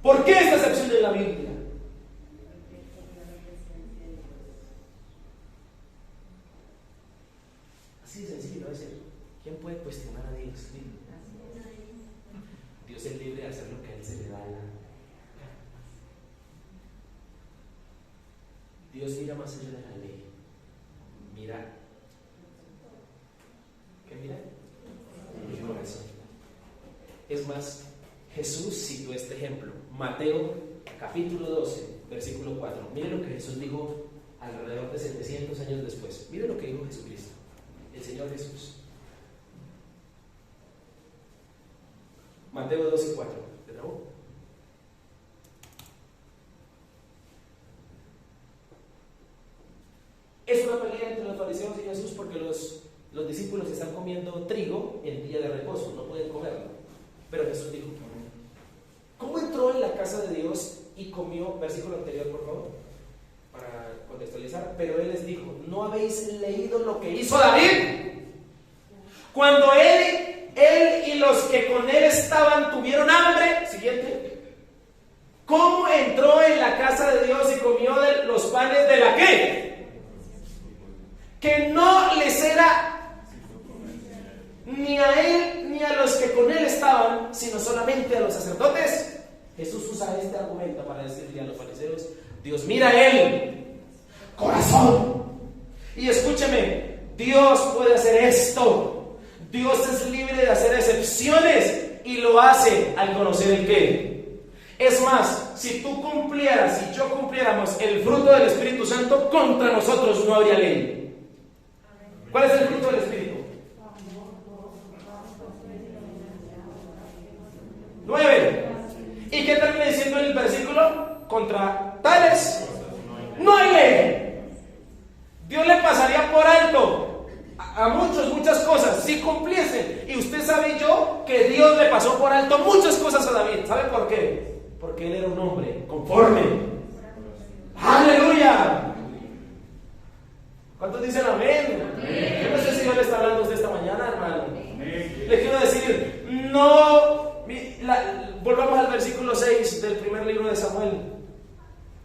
¿Por qué esta excepción en la Biblia? Así de sencillo, es decir, ¿quién puede cuestionar a Dios? Dios es libre de hacer lo que a Él se le da la gana. Dios mira más allá de la ley. Mira. ¿Qué mira? Mi corazón. Es más, Jesús citó este ejemplo. Mateo capítulo 12, versículo 4. Mire lo que Jesús dijo alrededor de 700 años después. Mire lo que dijo Jesucristo, el Señor Jesús. Mateo 12, 4. ¿Te trabó? Es una pelea entre los fariseos y Jesús porque los discípulos están comiendo trigo en día de reposo, no pueden comerlo. Pero Jesús dijo: ¿cómo entró en la casa de Dios y comió? Versículo anterior, por favor, para contextualizar. Pero Él les dijo: ¿no habéis leído lo que hizo David? Cuando él y los que con él estaban tuvieron hambre. Siguiente. ¿Cómo entró en la casa de Dios y comió de los panes de la qué? Que no les era ni a él ni a los que con él estaban, sino solamente a los sacerdotes. Jesús usa este argumento para decirle a los fariseos: Dios mira a él, corazón. Y escúcheme, Dios puede hacer esto. Dios es libre de hacer excepciones y lo hace al conocer el qué. Es más, si tú cumplieras, si yo cumpliéramos el fruto del Espíritu Santo, contra nosotros no habría ley. ¿Cuál es el fruto del Espíritu? 9. ¿Y qué termina diciendo en el versículo? Contra tales no hay ley. Dios le pasaría por alto a muchas cosas si cumpliesen. Y usted sabe yo que Dios le pasó por alto muchas cosas a David. ¿Sabe por qué? Porque él era un hombre conforme. ¡Aleluya! ¿Cuántos dicen amén? Amén. Yo no sé si Dios le está hablando a usted esta mañana, hermano. Amén. Le quiero decir, volvamos al versículo 6 del primer libro de Samuel.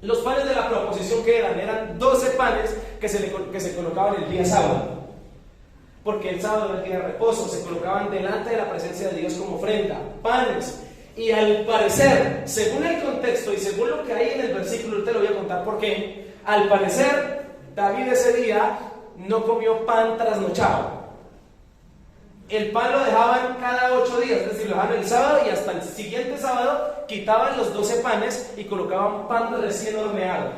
Los panes de la proposición que eran 12 panes que se colocaban el día sábado. porque el sábado era el día de reposo, se colocaban delante de la presencia de Dios como ofrenda, panes. Y al parecer, según el contexto y según lo que hay en el versículo, te lo voy a contar por qué. Al parecer, David ese día no comió pan trasnochado. El pan lo dejaban cada 8 días, es decir, lo dejaban el sábado y hasta el siguiente sábado quitaban los 12 panes y colocaban pan recién horneado.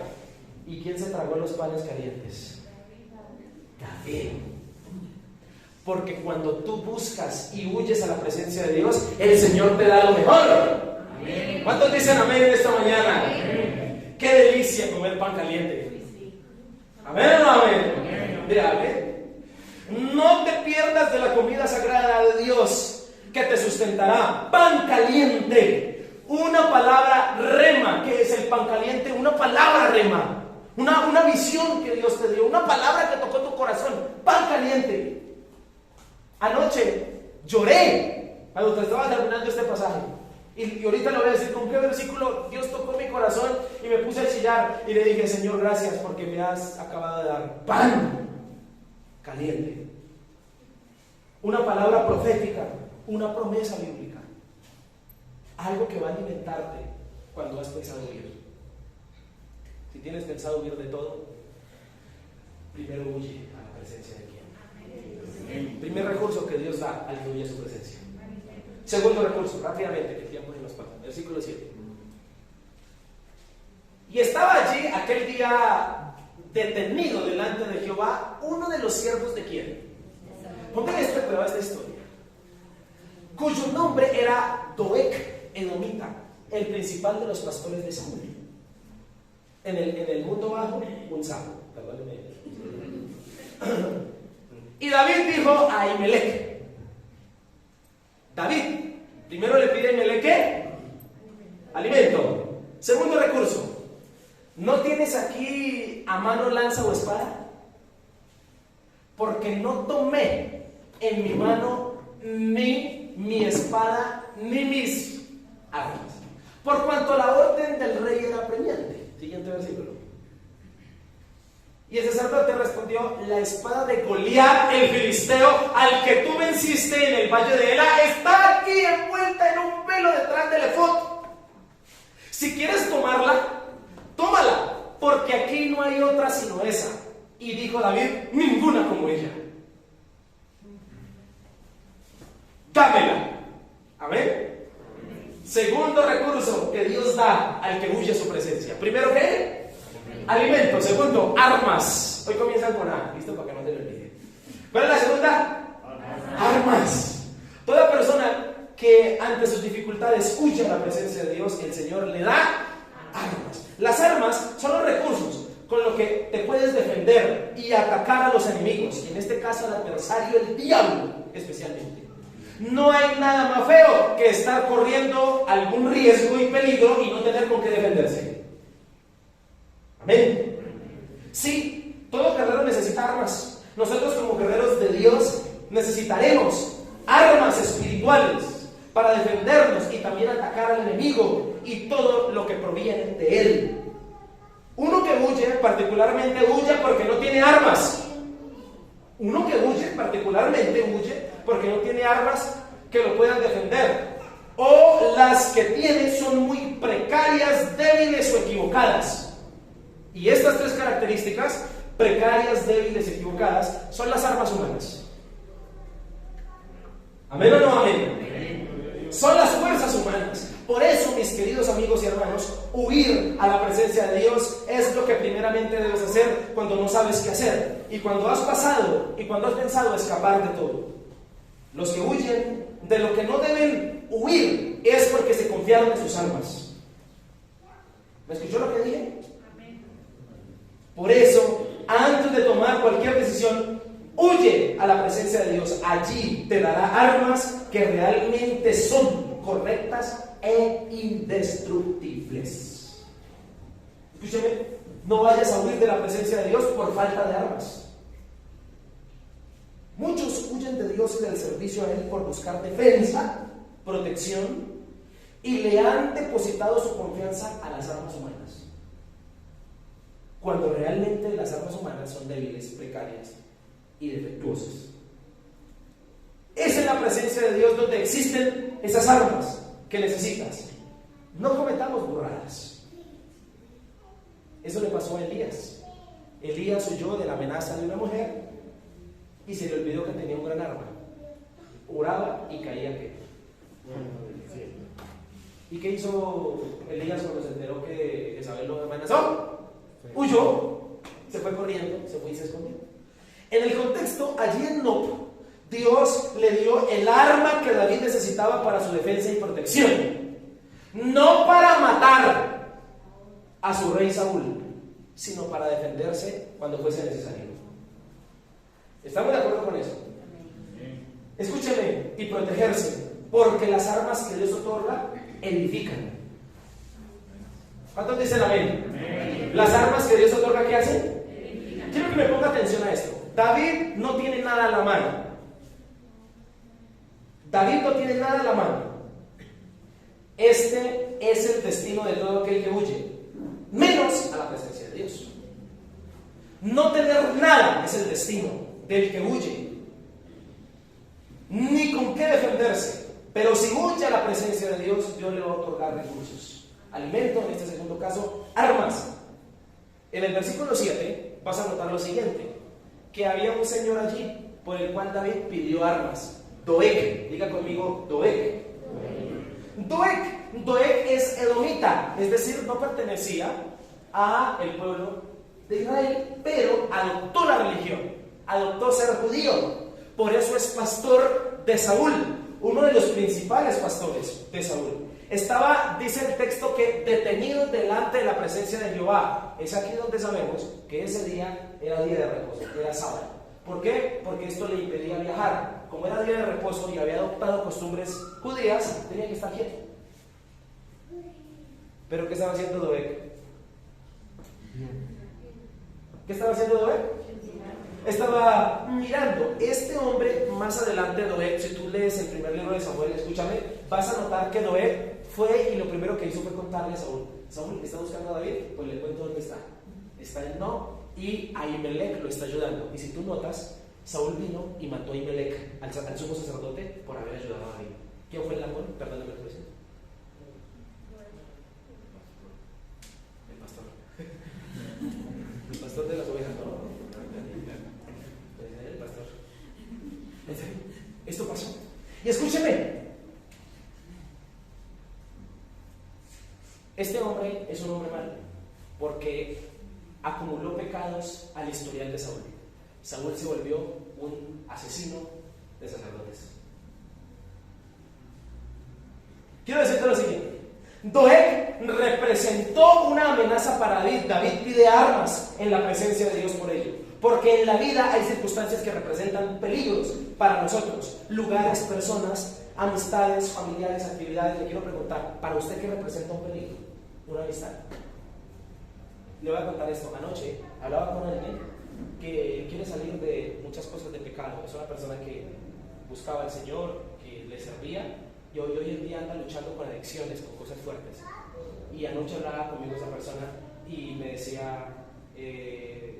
¿Y quién se tragó los panes calientes? David. Porque cuando tú buscas y huyes a la presencia de Dios, el Señor te da lo mejor. Amén. ¿Cuántos dicen amén en esta mañana? Amén. Qué delicia comer pan caliente. ¿Amén o no amén? Amén. Mira, amén. No te pierdas de la comida sagrada de Dios que te sustentará. Pan caliente. Una palabra rema. ¿Qué es el pan caliente? Una palabra rema. Una visión que Dios te dio. Una palabra que tocó tu corazón. Pan caliente. Anoche lloré cuando te estaba terminando este pasaje. Y ahorita le voy a decir con qué versículo Dios tocó mi corazón y me puse a chillar y le dije: Señor, gracias porque me has acabado de dar pan caliente. Una palabra profética, una promesa bíblica, algo que va a alimentarte cuando has pensado huir. Si tienes pensado huir de todo, primero huye a la presencia de quién. El primer recurso que Dios da al que huye a su presencia. Segundo recurso, rápidamente, que el tiempo nos pasa. Versículo 7. Y estaba allí aquel día detenido delante de Jehová uno de los siervos de quién. Pongan esto en prueba esta historia. Cuyo nombre era Doeg Edomita, el principal de los pastores de Saúl. En el mundo bajo, un sapo. Perdóneme. Y David dijo a Ahimelech. David primero le pide a Ahimelech ¿qué? Alimento. Segundo recurso: ¿no tienes aquí a mano lanza o espada? Porque no tomé en mi mano ni mi espada ni mis armas, por cuanto la orden del rey era apremiante. Siguiente versículo. Y el sacerdote respondió: la espada de Goliat, el filisteo, al que tú venciste en el valle de Ela, está aquí envuelta en un velo detrás del efod. Si quieres tomarla, tómala, porque aquí no hay otra sino esa. Y dijo David: ninguna como ella. Dámela. Amén. Segundo recurso que Dios da al que huye a su presencia. Primero, ¿qué? Alimento. Segundo, armas. Hoy comienzan con A, ¿listo? Para que no te lo olvide. ¿Cuál es la segunda? Armas. Toda persona que ante sus dificultades huye a la presencia de Dios, el Señor le da armas. Las armas son los recursos con los que te puedes defender y atacar a los enemigos, y en este caso al adversario, el diablo especialmente. No hay nada más feo que estar corriendo algún riesgo y peligro y no tener con qué defenderse. Amén. Sí, todo guerrero necesita armas. Nosotros como guerreros de Dios necesitaremos armas espirituales para defendernos y también atacar al enemigo y todo lo que proviene de él. Uno que huye particularmente huye porque no tiene armas. Uno que huye particularmente huye porque no tiene armas que lo puedan defender, o las que tiene son muy precarias, débiles o equivocadas. Y estas tres características, precarias, débiles, equivocadas, son las armas humanas. ¿Amén o no amén? Son las fuerzas humanas. Por eso, mis queridos amigos y hermanos, huir a la presencia de Dios es lo que primeramente debes hacer cuando no sabes qué hacer y cuando has pasado y cuando has pensado escapar de todo. Los que huyen de lo que no deben huir es porque se confiaron en sus armas. ¿Me escuchó lo que dije? Por eso, antes de tomar cualquier decisión, huye a la presencia de Dios. Allí te dará armas que realmente son correctas e indestructibles. Escúchame, no vayas a huir de la presencia de Dios por falta de armas. Muchos huyen de Dios y del servicio a Él por buscar defensa, protección, y le han depositado su confianza a las armas humanas, cuando realmente las armas humanas son débiles, precarias y defectuosas. la presencia de Dios donde existen esas armas que necesitas. No cometamos burradas. Eso le pasó a Elías. Elías huyó de la amenaza de una mujer y se le olvidó que tenía un gran arma. Oraba y caía que. ¿Y qué hizo Elías cuando se enteró que Jezabel lo amenazó? Huyó, se fue corriendo, se fue y se escondió. En el contexto, allí en Nob, Dios le dio el arma que David necesitaba para su defensa y protección. No para matar a su rey Saúl, sino para defenderse cuando fuese necesario. ¿Estamos de acuerdo con eso? Escúcheme, y protegerse, porque las armas que Dios otorga edifican. ¿Cuántos dicen amén? Amén. Las armas que Dios otorga, ¿qué hacen? Edifican. Quiero que me ponga atención a esto. David no tiene nada a la mano. David no tiene nada a la mano. Este es el destino de todo aquel que huye, menos a la presencia de Dios. No tener nada es el destino del que huye, ni con qué defenderse. Pero si huye a la presencia de Dios, Dios le va a otorgar recursos, alimento, en este segundo caso, armas. En el versículo 7 vas a notar lo siguiente, que había un señor allí por el cual David pidió armas. Doeg, diga conmigo, Doeg. Doeg es edomita, es decir, no pertenecía a el pueblo de Israel, pero adoptó la religión, adoptó ser judío. Por eso es pastor de Saúl, uno de los principales pastores de Saúl. Estaba, dice el texto, que detenido delante de la presencia de Jehová. Es aquí donde sabemos que ese día era día de reposo, era sábado. ¿Por qué? Porque esto le impedía viajar. Como era día de reposo y había adoptado costumbres judías, tenía que estar quieto. ¿Pero qué estaba haciendo Doeg? ¿Qué estaba haciendo Doeg? Estaba mirando. Este hombre, más adelante, Doeg, si tú lees el primer libro de Samuel, escúchame, vas a notar que Doeg fue y lo primero que hizo fue contarle a Saúl. Saúl, ¿está buscando a David? Pues le cuento dónde está. Está en Nob y Ahimelech lo está ayudando. Y si tú notas, Saúl vino y mató a Ahimelech, al sumo sacerdote, por haber ayudado a David. ¿Quién fue el lamón? Perdóname la expresión. El pastor. El pastor de las ovejas, ¿no? El pastor. Esto pasó. Y escúcheme. Este hombre es un hombre malo porque acumuló pecados al historial de Saúl. Saúl se volvió un asesino de sacerdotes. Quiero decirte lo siguiente. Doeg representó una amenaza para David. David pide armas en la presencia de Dios por ello. Porque en la vida hay circunstancias que representan peligros para nosotros. Lugares, personas, amistades, familiares, actividades. Le quiero preguntar, ¿para usted qué representa un peligro? Una amistad. Le voy a contar esto. Anoche hablaba con alguien que quiere salir de muchas cosas de pecado. Es una persona que buscaba al Señor, que le servía, y hoy en día anda luchando con adicciones, con cosas fuertes. Y anoche hablaba conmigo esa persona y me decía,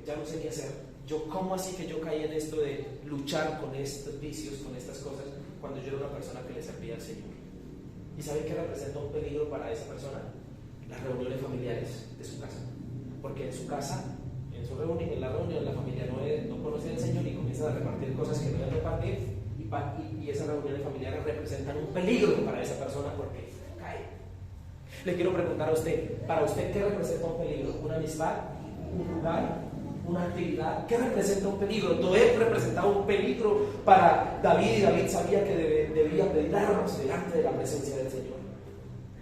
ya no sé qué hacer. ¿Cómo así que yo caí en esto de luchar con estos vicios, con estas cosas, cuando yo era una persona que le servía al Señor? ¿Y sabe qué representa un peligro para esa persona? Las reuniones familiares de su casa. Porque en su casa, en la reunión, la familia no conoce al Señor y comienza a repartir cosas que no deben repartir, y esas reuniones familiares representan un peligro para esa persona porque cae. Le quiero preguntar a usted, ¿para usted qué representa un peligro? ¿Una amistad? ¿Un lugar? ¿Una actividad? ¿Qué representa un peligro? Doeg representaba un peligro para David, y David sabía que debía pedir armas delante de la presencia del Señor.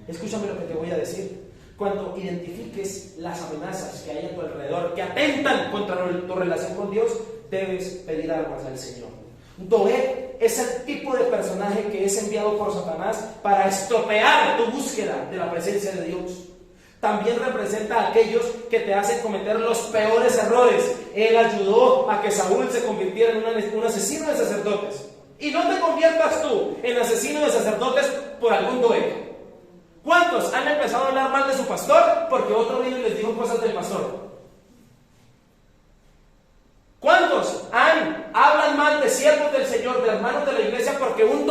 Escúchame lo que te voy a decir. Cuando identifiques las amenazas que hay a tu alrededor, que atentan contra tu relación con Dios, debes pedir armas al Señor. Doeg es el tipo de personaje que es enviado por Satanás para estropear tu búsqueda de la presencia de Dios. También representa a aquellos que te hacen cometer los peores errores. Él ayudó a que Saúl se convirtiera en un asesino de sacerdotes. Y no te conviertas tú en asesino de sacerdotes por algún Doeg. ¿Cuántos han empezado a hablar mal de su pastor porque otro vino y les dijo cosas del pastor? ¿Cuántos hablan mal de siervos del Señor, de hermanos de la iglesia, porque un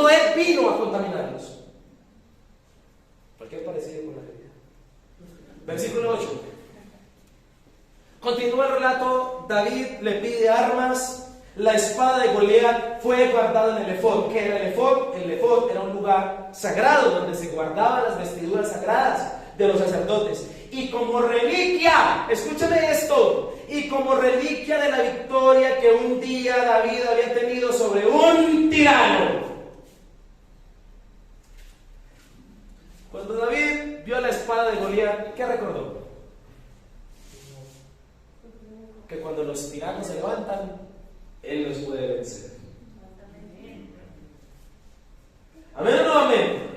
Versículo 8. Continúa el relato. David le pide armas. La espada de Goliat fue guardada en el efod. ¿Qué era el efod? El efod era un lugar sagrado donde se guardaban las vestiduras sagradas de los sacerdotes. Y como reliquia, escúchame esto, y como reliquia de la victoria que un día David había tenido sobre un tirano. Cuando David vio la espada de Goliat, ¿qué recordó? Que cuando los tiranos se levantan, él los puede vencer. ¿Amén o no amén?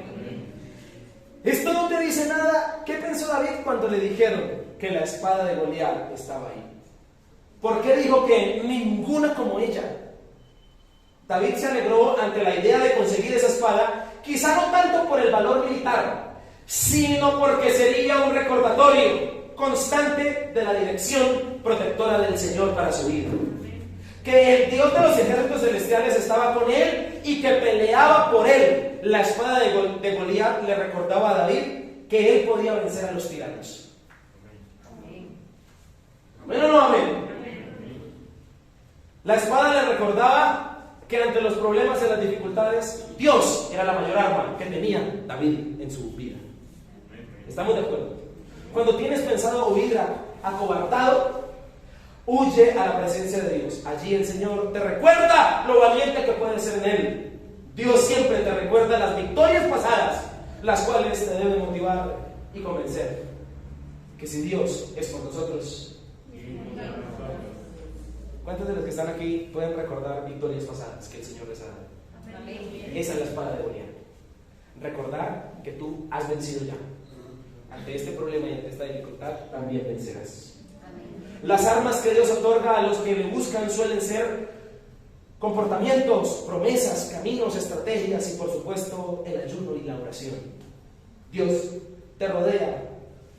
Esto no te dice nada. ¿Qué pensó David cuando le dijeron que la espada de Goliat estaba ahí? ¿Por qué dijo que ninguna como ella? David se alegró ante la idea de conseguir esa espada, quizá no tanto por el valor militar, sino porque sería un recordatorio constante de la dirección protectora del Señor para su vida. Que el Dios de los ejércitos celestiales estaba con él y que peleaba por él. La espada de Goliat le recordaba a David que él podía vencer a los tiranos. ¿Amén o no amén? La espada le recordaba que ante los problemas y las dificultades, Dios era la mayor arma que tenía David en su vida. ¿Estamos de acuerdo? Cuando tienes pensado huir acobardado, huye a la presencia de Dios. Allí el Señor te recuerda lo valiente que puedes ser en Él. Dios siempre te recuerda las victorias pasadas, las cuales te deben motivar y convencer que si Dios es por nosotros, ¿cuántos de los que están aquí pueden recordar victorias pasadas que el Señor les ha dado? Amén. Esa es la espada de Goliat. Recordar que tú has vencido ya. Ante este problema y ante esta dificultad también vencerás. Amén. Las armas que Dios otorga a los que le buscan suelen ser comportamientos, promesas, caminos, estrategias y por supuesto el ayuno y la oración. Dios te rodea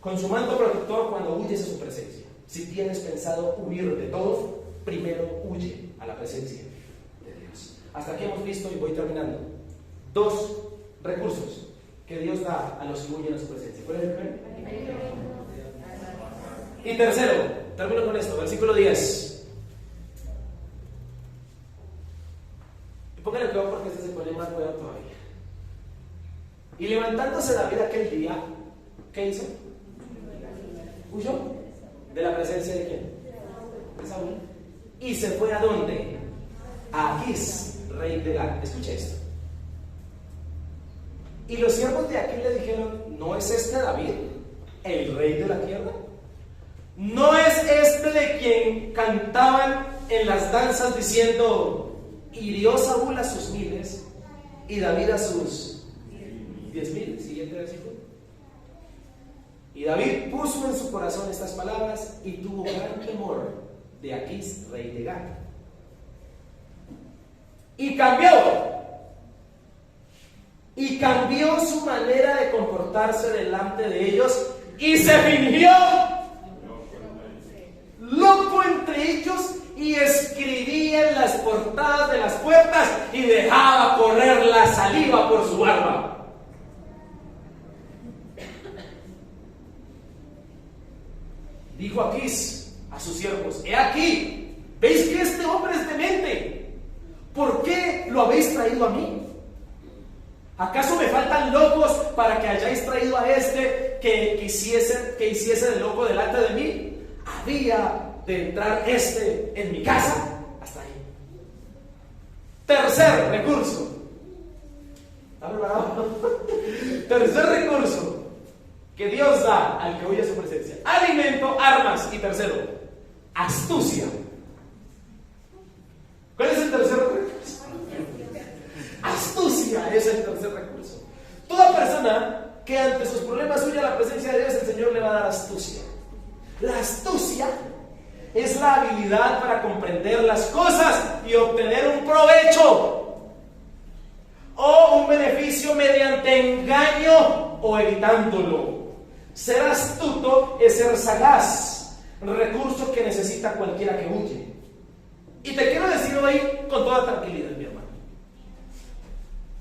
con su manto protector cuando huyes a su presencia. Si tienes pensado huir de todo, primero huye a la presencia de Dios. Hasta aquí hemos visto, y voy terminando, 2 recursos que Dios da a los que huyen a su presencia. ¿Cuál es el primero? Y tercero, termino con esto, versículo 10. Póngale cuidado porque este se pone más bueno todavía. Y levantándose David aquel día, ¿qué hizo? Huyó de la presencia de ¿quién? De Saúl. Y se fue ¿a dónde? A Aquís, rey de Gat. Escucha esto. Y los siervos de Aquís le dijeron: ¿no es este David, el rey de la tierra? ¿No es este de quien cantaban en las danzas diciendo: hirió Saúl a sus 1000 y David a sus 10,000? Siguiente versículo. Y David puso en su corazón estas palabras y tuvo gran temor de Aquís, rey de Gat. Y cambió su manera de comportarse delante de ellos y se fingió loco entre ellos y escribía en las portadas de las puertas y dejaba correr la saliva por su barba. Dijo Aquís a sus siervos: he aquí, ¿veis que este hombre es demente? ¿Por qué lo habéis traído a mí? ¿Acaso me faltan locos para que hayáis traído a este que hiciese de loco delante de mí? ¿Había de entrar este en mi casa? Hasta ahí. Tercer recurso. ¿Está preparado? Tercer recurso que Dios da al que huye a su presencia: alimento, armas, y tercero, astucia. ¿Cuál es el tercer recurso? Astucia es el tercer recurso. Toda persona que ante sus problemas huye a la presencia de Dios, el Señor le va a dar astucia. La astucia es la habilidad para comprender las cosas y obtener un provecho o un beneficio mediante engaño o evitándolo. Ser astuto es ser sagaz, recurso que necesita cualquiera que huye. Y te quiero decir hoy con toda tranquilidad, mi hermano: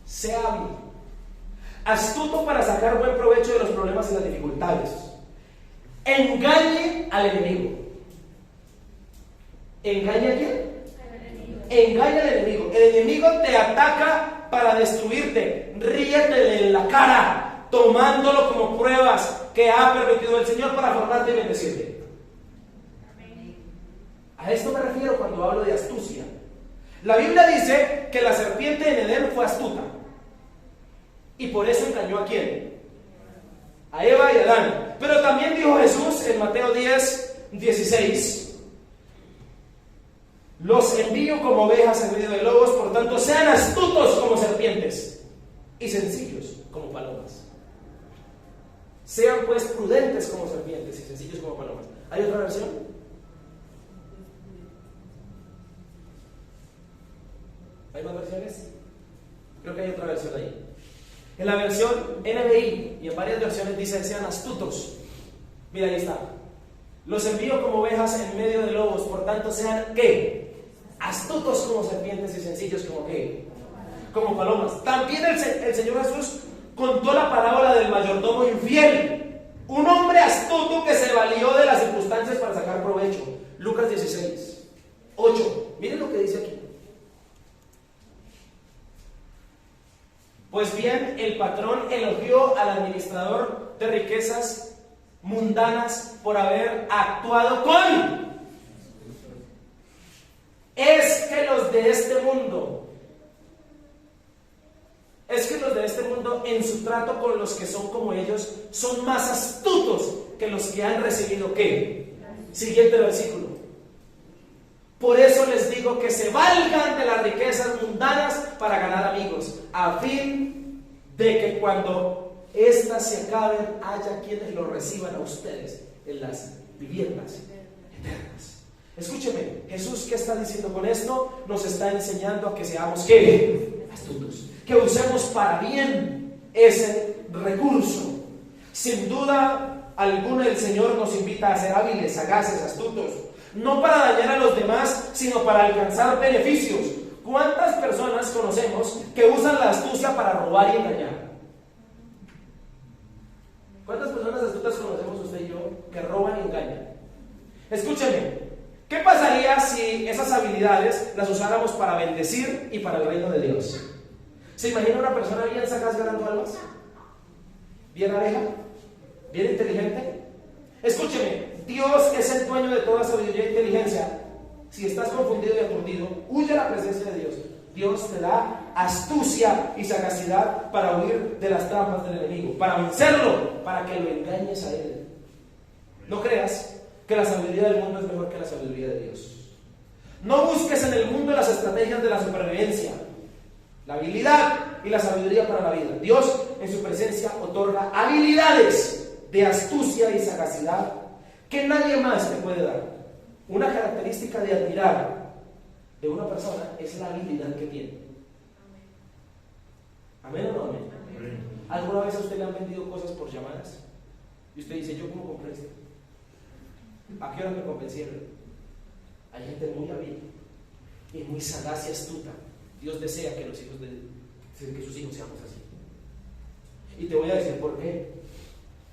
sea hábil, astuto para sacar buen provecho de los problemas y las dificultades. engañe al enemigo. ¿Engaña a quién? Engaña al enemigo. El enemigo te ataca para destruirte. Ríetele en la cara, tomándolo como pruebas que ha permitido el Señor para formarte y bendecirte. A esto me refiero cuando hablo de astucia. La Biblia dice que la serpiente en Edén fue astuta. Y por eso engañó ¿a quién? A Eva y a Adán. Pero también dijo Jesús en Mateo 10:16: los envío como ovejas en medio de lobos, por tanto sean astutos como serpientes y sencillos como palomas. Sean pues prudentes como serpientes y sencillos como palomas. ¿Hay otra versión? ¿Hay más versiones? Creo que hay otra versión ahí. En la versión NBI y en varias versiones dice sean astutos. Mira, ahí está. Los envío como ovejas en medio de lobos, por tanto sean ¿qué? Astutos como serpientes y sencillos como ¿qué? Como palomas. También el Señor Jesús contó la parábola del mayordomo infiel, un hombre astuto que se valió de las circunstancias para sacar provecho. Lucas 16:8. Miren lo que dice aquí. Pues bien, el patrón elogió al administrador de riquezas mundanas por haber actuado con... Es que los de este mundo en su trato con los que son como ellos son más astutos que los que han recibido ¿qué? Siguiente versículo. Por eso les digo que se valgan de las riquezas mundanas para ganar amigos, a fin de que cuando éstas se acaben haya quienes lo reciban a ustedes en las viviendas eternas. Escúcheme, Jesús, ¿qué está diciendo con esto? Nos está enseñando a que seamos ¿qué? Astutos, que usemos para bien ese recurso. Sin duda alguna el Señor nos invita a ser hábiles, sagaces, astutos, no para dañar a los demás, sino para alcanzar beneficios. ¿Cuántas personas conocemos que usan la astucia para robar y engañar? ¿Cuántas personas astutas conocemos usted y yo que roban y engañan? Escúcheme, ¿qué pasaría si esas habilidades las usáramos para bendecir y para el reino de Dios? ¿Se imagina una persona bien sagaz ganando almas? ¿Bien abeja? ¿Bien inteligente? Escúcheme, Dios es el dueño de toda sabiduría e inteligencia. Si estás confundido y aturdido, huye a la presencia de Dios. Dios te da astucia y sagacidad para huir de las trampas del enemigo, para vencerlo, para que lo engañes a él. No creas que la sabiduría del mundo es mejor que la sabiduría de Dios. No busques en el mundo las estrategias de la supervivencia, la habilidad y la sabiduría para la vida. Dios en su presencia otorga habilidades de astucia y sagacidad que nadie más te puede dar. Una característica de admirar de una persona es la habilidad que tiene. ¿Amén o no amén? ¿Alguna vez a usted le han vendido cosas por llamadas? Y usted dice, ¿yo cómo compré esto? ¿A qué hora me convencieron? Hay gente muy hábil y muy sagaz y astuta. Dios desea que que sus hijos seamos así. Y te voy a decir por qué.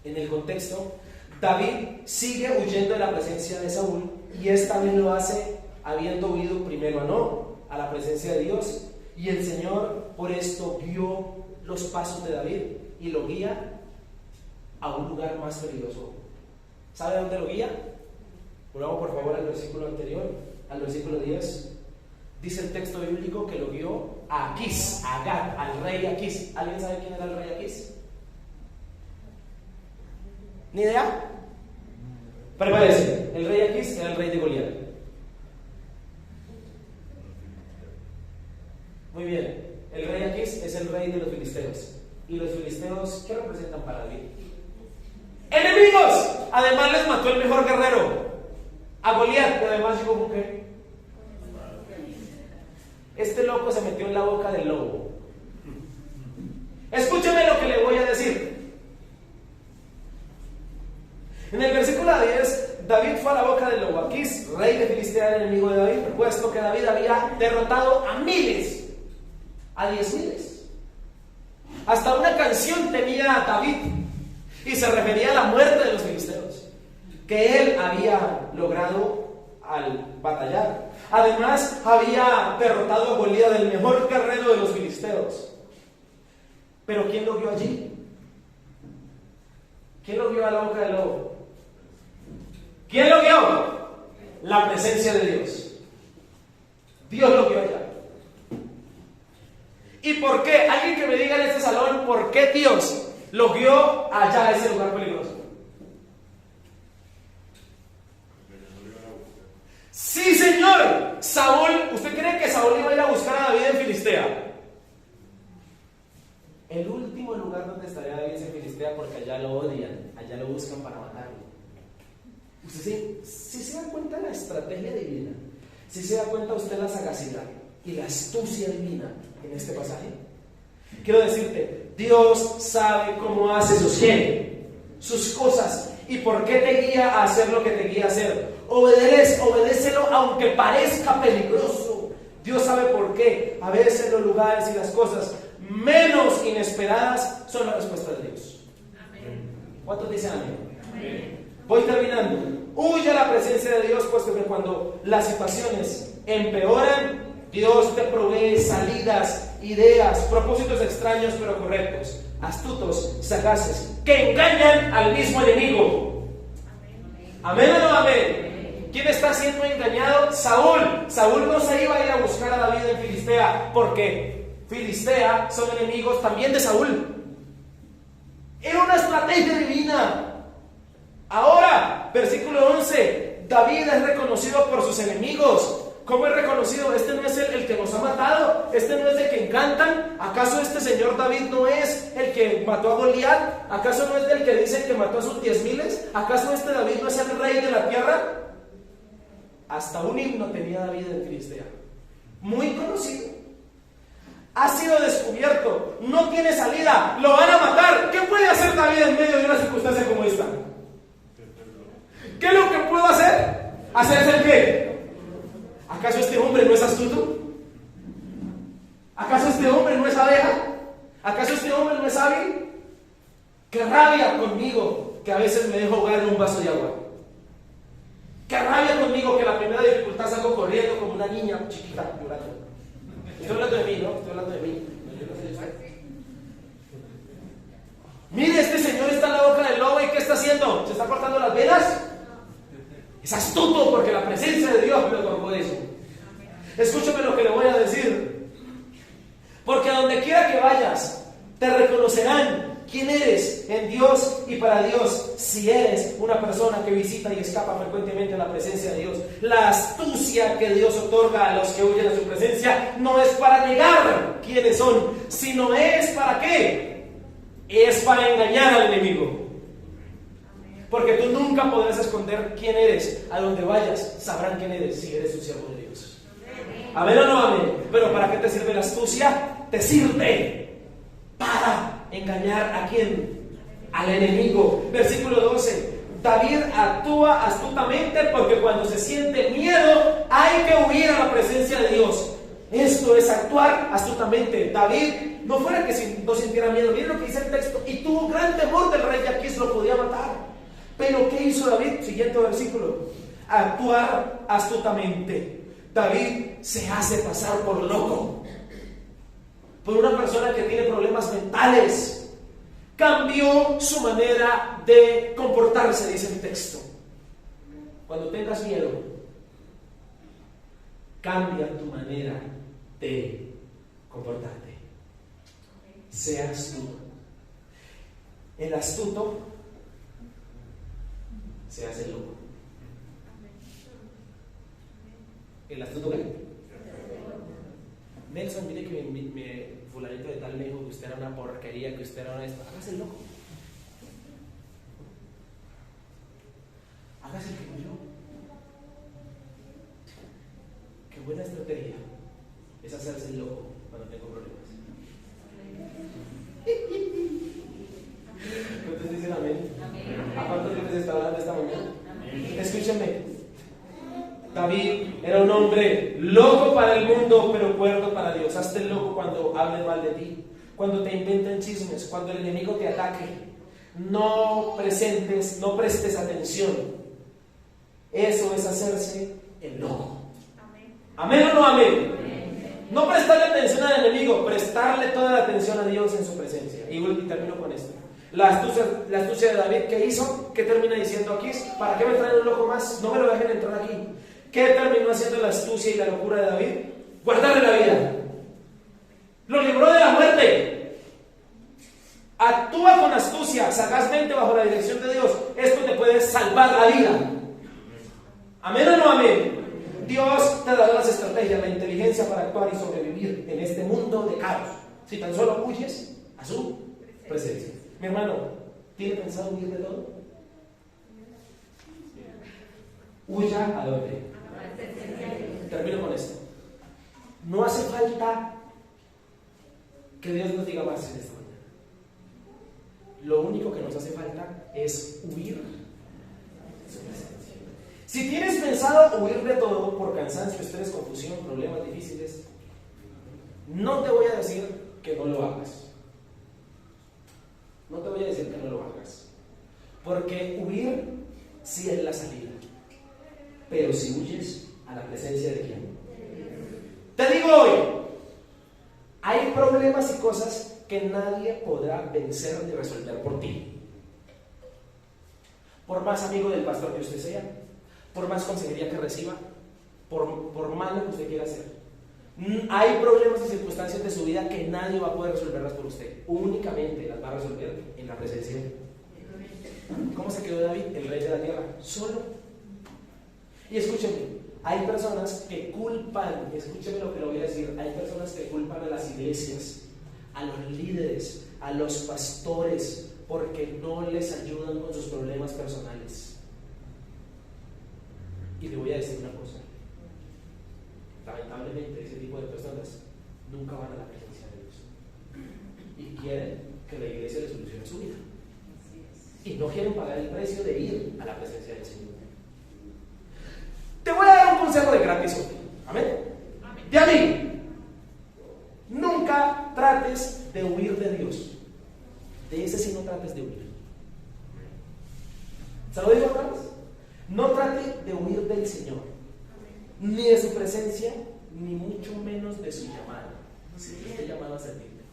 En el contexto, David sigue huyendo de la presencia de Saúl, y esta vez lo hace habiendo huido primero a la presencia de Dios, y el Señor por esto vio los pasos de David y lo guía a un lugar más peligroso. ¿Sabe dónde lo guía? Volvamos por favor al versículo anterior, al versículo 10. Dice el texto bíblico que lo guió a Aquís, a Gat, al rey Aquís. ¿Alguien sabe quién era el rey Aquís? ¿Ni idea? Prepárese. El rey Aquís era el rey de Goliat. Muy bien. El rey Aquís es el rey de los filisteos. ¿Y los filisteos qué representan para David? ¡Enemigos! Además les mató el mejor guerrero, a Goliat, y además llegó con qué. Este loco se metió en la boca del lobo. Escúcheme lo que le voy a decir. En el versículo 10, David fue a la boca del lobo. Aquís, rey de Filistea, era enemigo de David, puesto que David había derrotado a miles, a 10,000. Hasta una canción tenía David y se refería a la muerte de los filisteos. que él había logrado al batallar. Además, había derrotado a Goliat, el mejor guerrero de los filisteos. Pero ¿quién lo vio allí? ¿Quién lo vio a la boca del lobo? ¿Quién lo vio? La presencia de Dios. Dios lo vio allá. ¿Y por qué? Alguien que me diga en este salón, ¿por qué Dios lo vio allá a ese lugar peligroso? Sí, señor. Saúl, ¿usted cree que Saúl iba a ir a buscar a David en Filistea? El último lugar donde estaría David es en Filistea, porque allá lo odian, allá lo buscan para matarlo. ¿Usted sí se da cuenta de la estrategia divina? ¿Sí se da cuenta usted la sagacidad y la astucia divina en este pasaje? Quiero decirte, Dios sabe cómo hace sus cosas, y por qué te guía a hacer lo que te guía a hacer. Obedécelo aunque parezca peligroso. Dios sabe por qué. A veces los lugares y las cosas menos inesperadas son la respuesta de Dios. ¿Cuántos dicen amén? Amén. Voy terminando. Huye a la presencia de Dios, puesto que cuando las situaciones empeoran, Dios te provee salidas, ideas, propósitos extraños pero correctos, astutos, sagaces, que engañan al mismo enemigo. ¿Amén o no amén? ¿Quién está siendo engañado? Saúl. Saúl no se iba a ir a buscar a David en Filistea, porque Filistea son enemigos también de Saúl. Era una estrategia divina. Ahora, versículo 11, David es reconocido por sus enemigos. ¿Cómo es reconocido? Este no es el que nos ha matado, este no es el que encantan. ¿Acaso este señor David no es el que mató a Goliat? ¿Acaso no es el que dicen que mató a sus 10,000? ¿Acaso este David no es el rey de la tierra? Hasta un himno tenía David en Filistea, muy conocido. Ha sido descubierto, no tiene salida, lo van a matar. ¿Qué puede hacer David en medio de una circunstancia como esta? ¿Qué es lo que puedo hacer? ¿Hacerse el qué? ¿Acaso este hombre no es astuto? ¿Acaso este hombre no es abeja? ¿Acaso este hombre no es hábil? ¡Qué rabia conmigo que a veces me dejo ahogar en un vaso de agua! ¡Qué rabia conmigo que la primera dificultad salgo corriendo como una niña chiquita llorando! Estoy hablando de mí, ¿no? Estoy hablando de mí. Mire, este señor está en la boca del lobo, ¿y qué está haciendo? ¿Se está cortando las venas? Es astuto, porque la presencia de Dios me otorgó eso. Escúchame lo que le voy a decir. Porque a donde quiera que vayas, te reconocerán quién eres en Dios y para Dios, si eres una persona que visita y escapa frecuentemente a la presencia de Dios. La astucia que Dios otorga a los que huyen a su presencia no es para negar quiénes son, sino es para ¿qué? Es para engañar al enemigo. Porque tú nunca podrás esconder quién eres. A donde vayas, sabrán quién eres si eres un siervo de Dios. ¿Amén o no amén? Pero ¿para qué te sirve la astucia? Te sirve para engañar ¿a quién? Al enemigo. Versículo 12. David actúa astutamente, porque cuando se siente miedo hay que huir a la presencia de Dios. Esto es actuar astutamente. David no fuera que no sintiera miedo. Miren lo que dice el texto. Y tuvo gran temor del rey de Aquís, lo podía matar. Pero ¿qué hizo David? Siguiente versículo. Actuar astutamente. David se hace pasar por loco, por una persona que tiene problemas mentales. Cambió su manera de comportarse, dice el texto. Cuando tengas miedo, cambia tu manera de comportarte. Sea astuto. El astuto se hace loco. ¿El astuto qué? Nelson, mire que fulanito de tal me dijo que usted era una porquería, que usted era una esto. Hágase el loco. Hágase el que yo. Qué buena estrategia es hacerse el loco cuando tengo problemas. ¿Cuántos dicen amén? ¿A cuántos les está hablando esta mañana? Escúchenme. David era un hombre loco para el mundo, pero cuerdo para Dios. Hazte el loco cuando hablen mal de ti, cuando te inventen chismes, cuando el enemigo te ataque. No prestes atención. Eso es hacerse el loco. ¿Amén o no amén? No prestarle atención al enemigo, prestarle toda la atención a Dios en su presencia. Y termino con esto. La astucia de David, ¿qué hizo? ¿Qué termina diciendo aquí? ¿Para qué me traen un loco más? No me lo dejen entrar aquí. ¿Qué terminó haciendo la astucia y la locura de David? Guardarle la vida. Lo libró de la muerte. Actúa con astucia, sagazmente bajo la dirección de Dios. Esto te puede salvar la vida. ¿Amén o no amén? Dios te dará las estrategias, la inteligencia para actuar y sobrevivir en este mundo de caos. Si tan solo huyes a su presencia. Mi hermano, ¿tiene pensado huir de todo? Huya a dónde. Termino con esto. No hace falta que Dios nos diga más en esta mañana. Lo único que nos hace falta es huir de su presencia. Si tienes pensado huir de todo por cansancio, estrés, confusión, problemas difíciles, no te voy a decir que no lo hagas. No te voy a decir que no lo hagas. Porque huir sí es la salida. Pero si huyes a la presencia de ¿quién? Te digo hoy, hay problemas y cosas que nadie podrá vencer ni resolver por ti. Por más amigo del pastor que usted sea, por más consejería que reciba, por más lo que usted quiera hacer. Hay problemas y circunstancias de su vida que nadie va a poder resolverlas por usted. Únicamente las va a resolver en la presencia de Dios. ¿Cómo se quedó David, el rey de la tierra? Solo. Y escúcheme, hay personas que culpan, escúcheme lo que le voy a decir, hay personas que culpan a las iglesias, a los líderes, a los pastores, porque no les ayudan con sus problemas personales. Y le voy a decir una cosa, lamentablemente ese tipo de personas nunca van a la presencia de Dios y quieren que la iglesia les solucione su vida y no quieren pagar el precio de ir a la presencia del Señor. Te voy a dar un consejo de gratis hoy. Amén. De a mí, nunca trates de huir de Dios. De ese sí no trates de huir. ¿Se lo digo otra vez? No trate de huir del Señor, ni de su presencia, ni mucho menos de su llamado. Si te he llamado a servirte,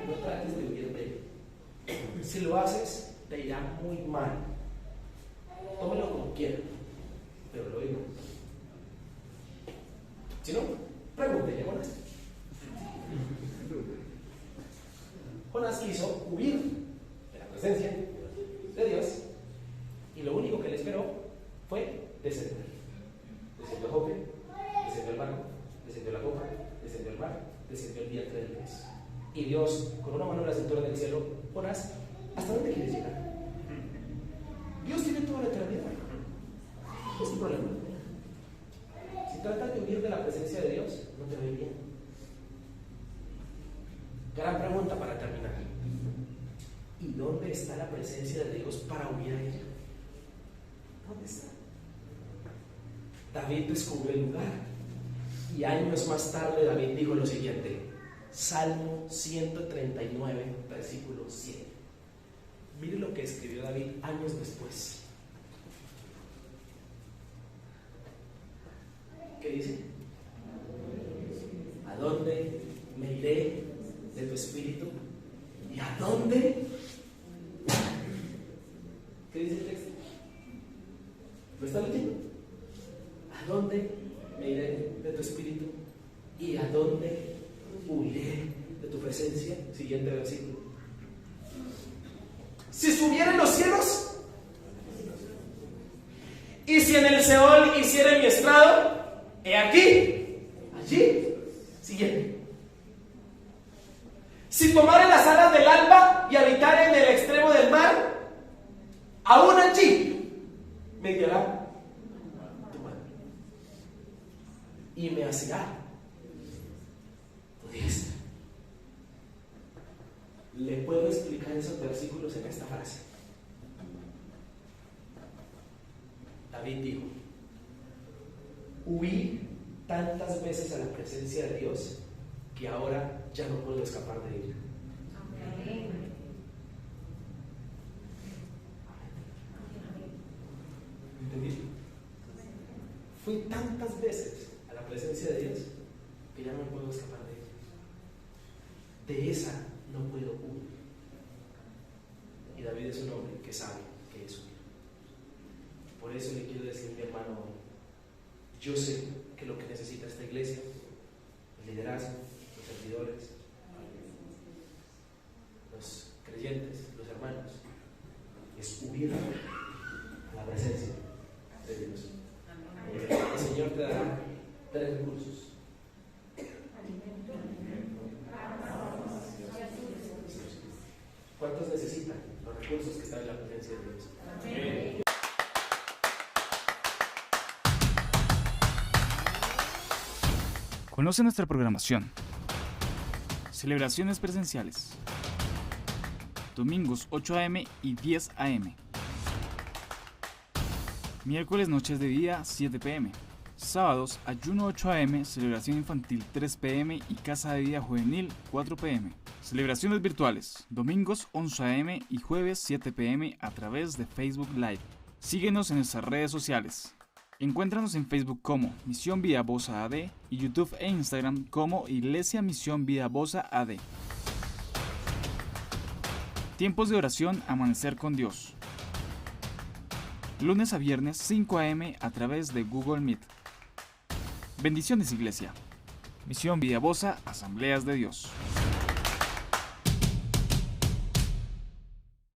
no trates de huir de él. Si lo haces, te irá muy mal. Tómelo como quieras, pero lo digo. Si no, pregúntele a Jonás. Jonás quiso huir de la presencia de Dios y lo único que le esperó fue descender. Descendió Jope, descendió el barco, descendió la copa, descendió el mar, descendió el vientre del pez. Y Dios, con una mano en la cintura del cielo, Jonás, ¿hasta dónde quieres llegar? Dios tiene toda la eternidad. Es tu problema. Si tratas de huir de la presencia de Dios, no te va a ir bien. Gran pregunta para terminar. ¿Y dónde está la presencia de Dios para huir a ella? ¿Dónde está? David descubrió el lugar. Y años más tarde David dijo lo siguiente. Salmo 139, versículo 7. Mire lo que escribió David años después. ¿Qué dice? ¿A dónde me iré de tu espíritu? ¿Y a dónde? ¿Qué dice el texto? ¿Lo está leyendo? ¿A dónde me iré de tu espíritu? ¿Y a dónde huiré de tu presencia? Siguiente versículo. Si subiera en los cielos, y si en el Seol hiciera mi estrado, he aquí, allí, siguiente. Si tomare las alas del alba y habitare en el extremo del mar, aún allí me guiará tu mano y me asirá tu diestra. Le puedo explicar esos versículos en esta frase. David dijo: huí tantas veces a la presencia de Dios que ahora ya no puedo escapar de ella. Bendito. Fui tantas veces a la presencia de Dios que ya no me puedo escapar de ella. De esa no puedo huir. Y David es un hombre que sabe que es huir. Por eso le quiero decir, mi hermano, yo sé que lo que necesita esta iglesia, el liderazgo, los servidores, los creyentes, los hermanos, es huir a la presencia de Dios. El Señor te dará 3 recursos. ¿Cuántos necesitan los recursos que están en la presencia de Dios? Amén. Conoce nuestra programación. Celebraciones presenciales. Domingos 8 a.m. y 10 a.m. Miércoles noches de día 7 p.m. Sábados ayuno 8 a.m., celebración infantil 3 p.m. y casa de día juvenil 4 p.m. Celebraciones virtuales, domingos 11 a.m. y jueves 7 p.m. a través de Facebook Live. Síguenos en nuestras redes sociales. Encuéntranos en Facebook como Misión Vida Bosa AD y YouTube e Instagram como Iglesia Misión Vida Bosa AD. Tiempos de oración Amanecer con Dios. Lunes a viernes 5 a.m. a través de Google Meet. Bendiciones, Iglesia. Misión Vida Bosa, Asambleas de Dios.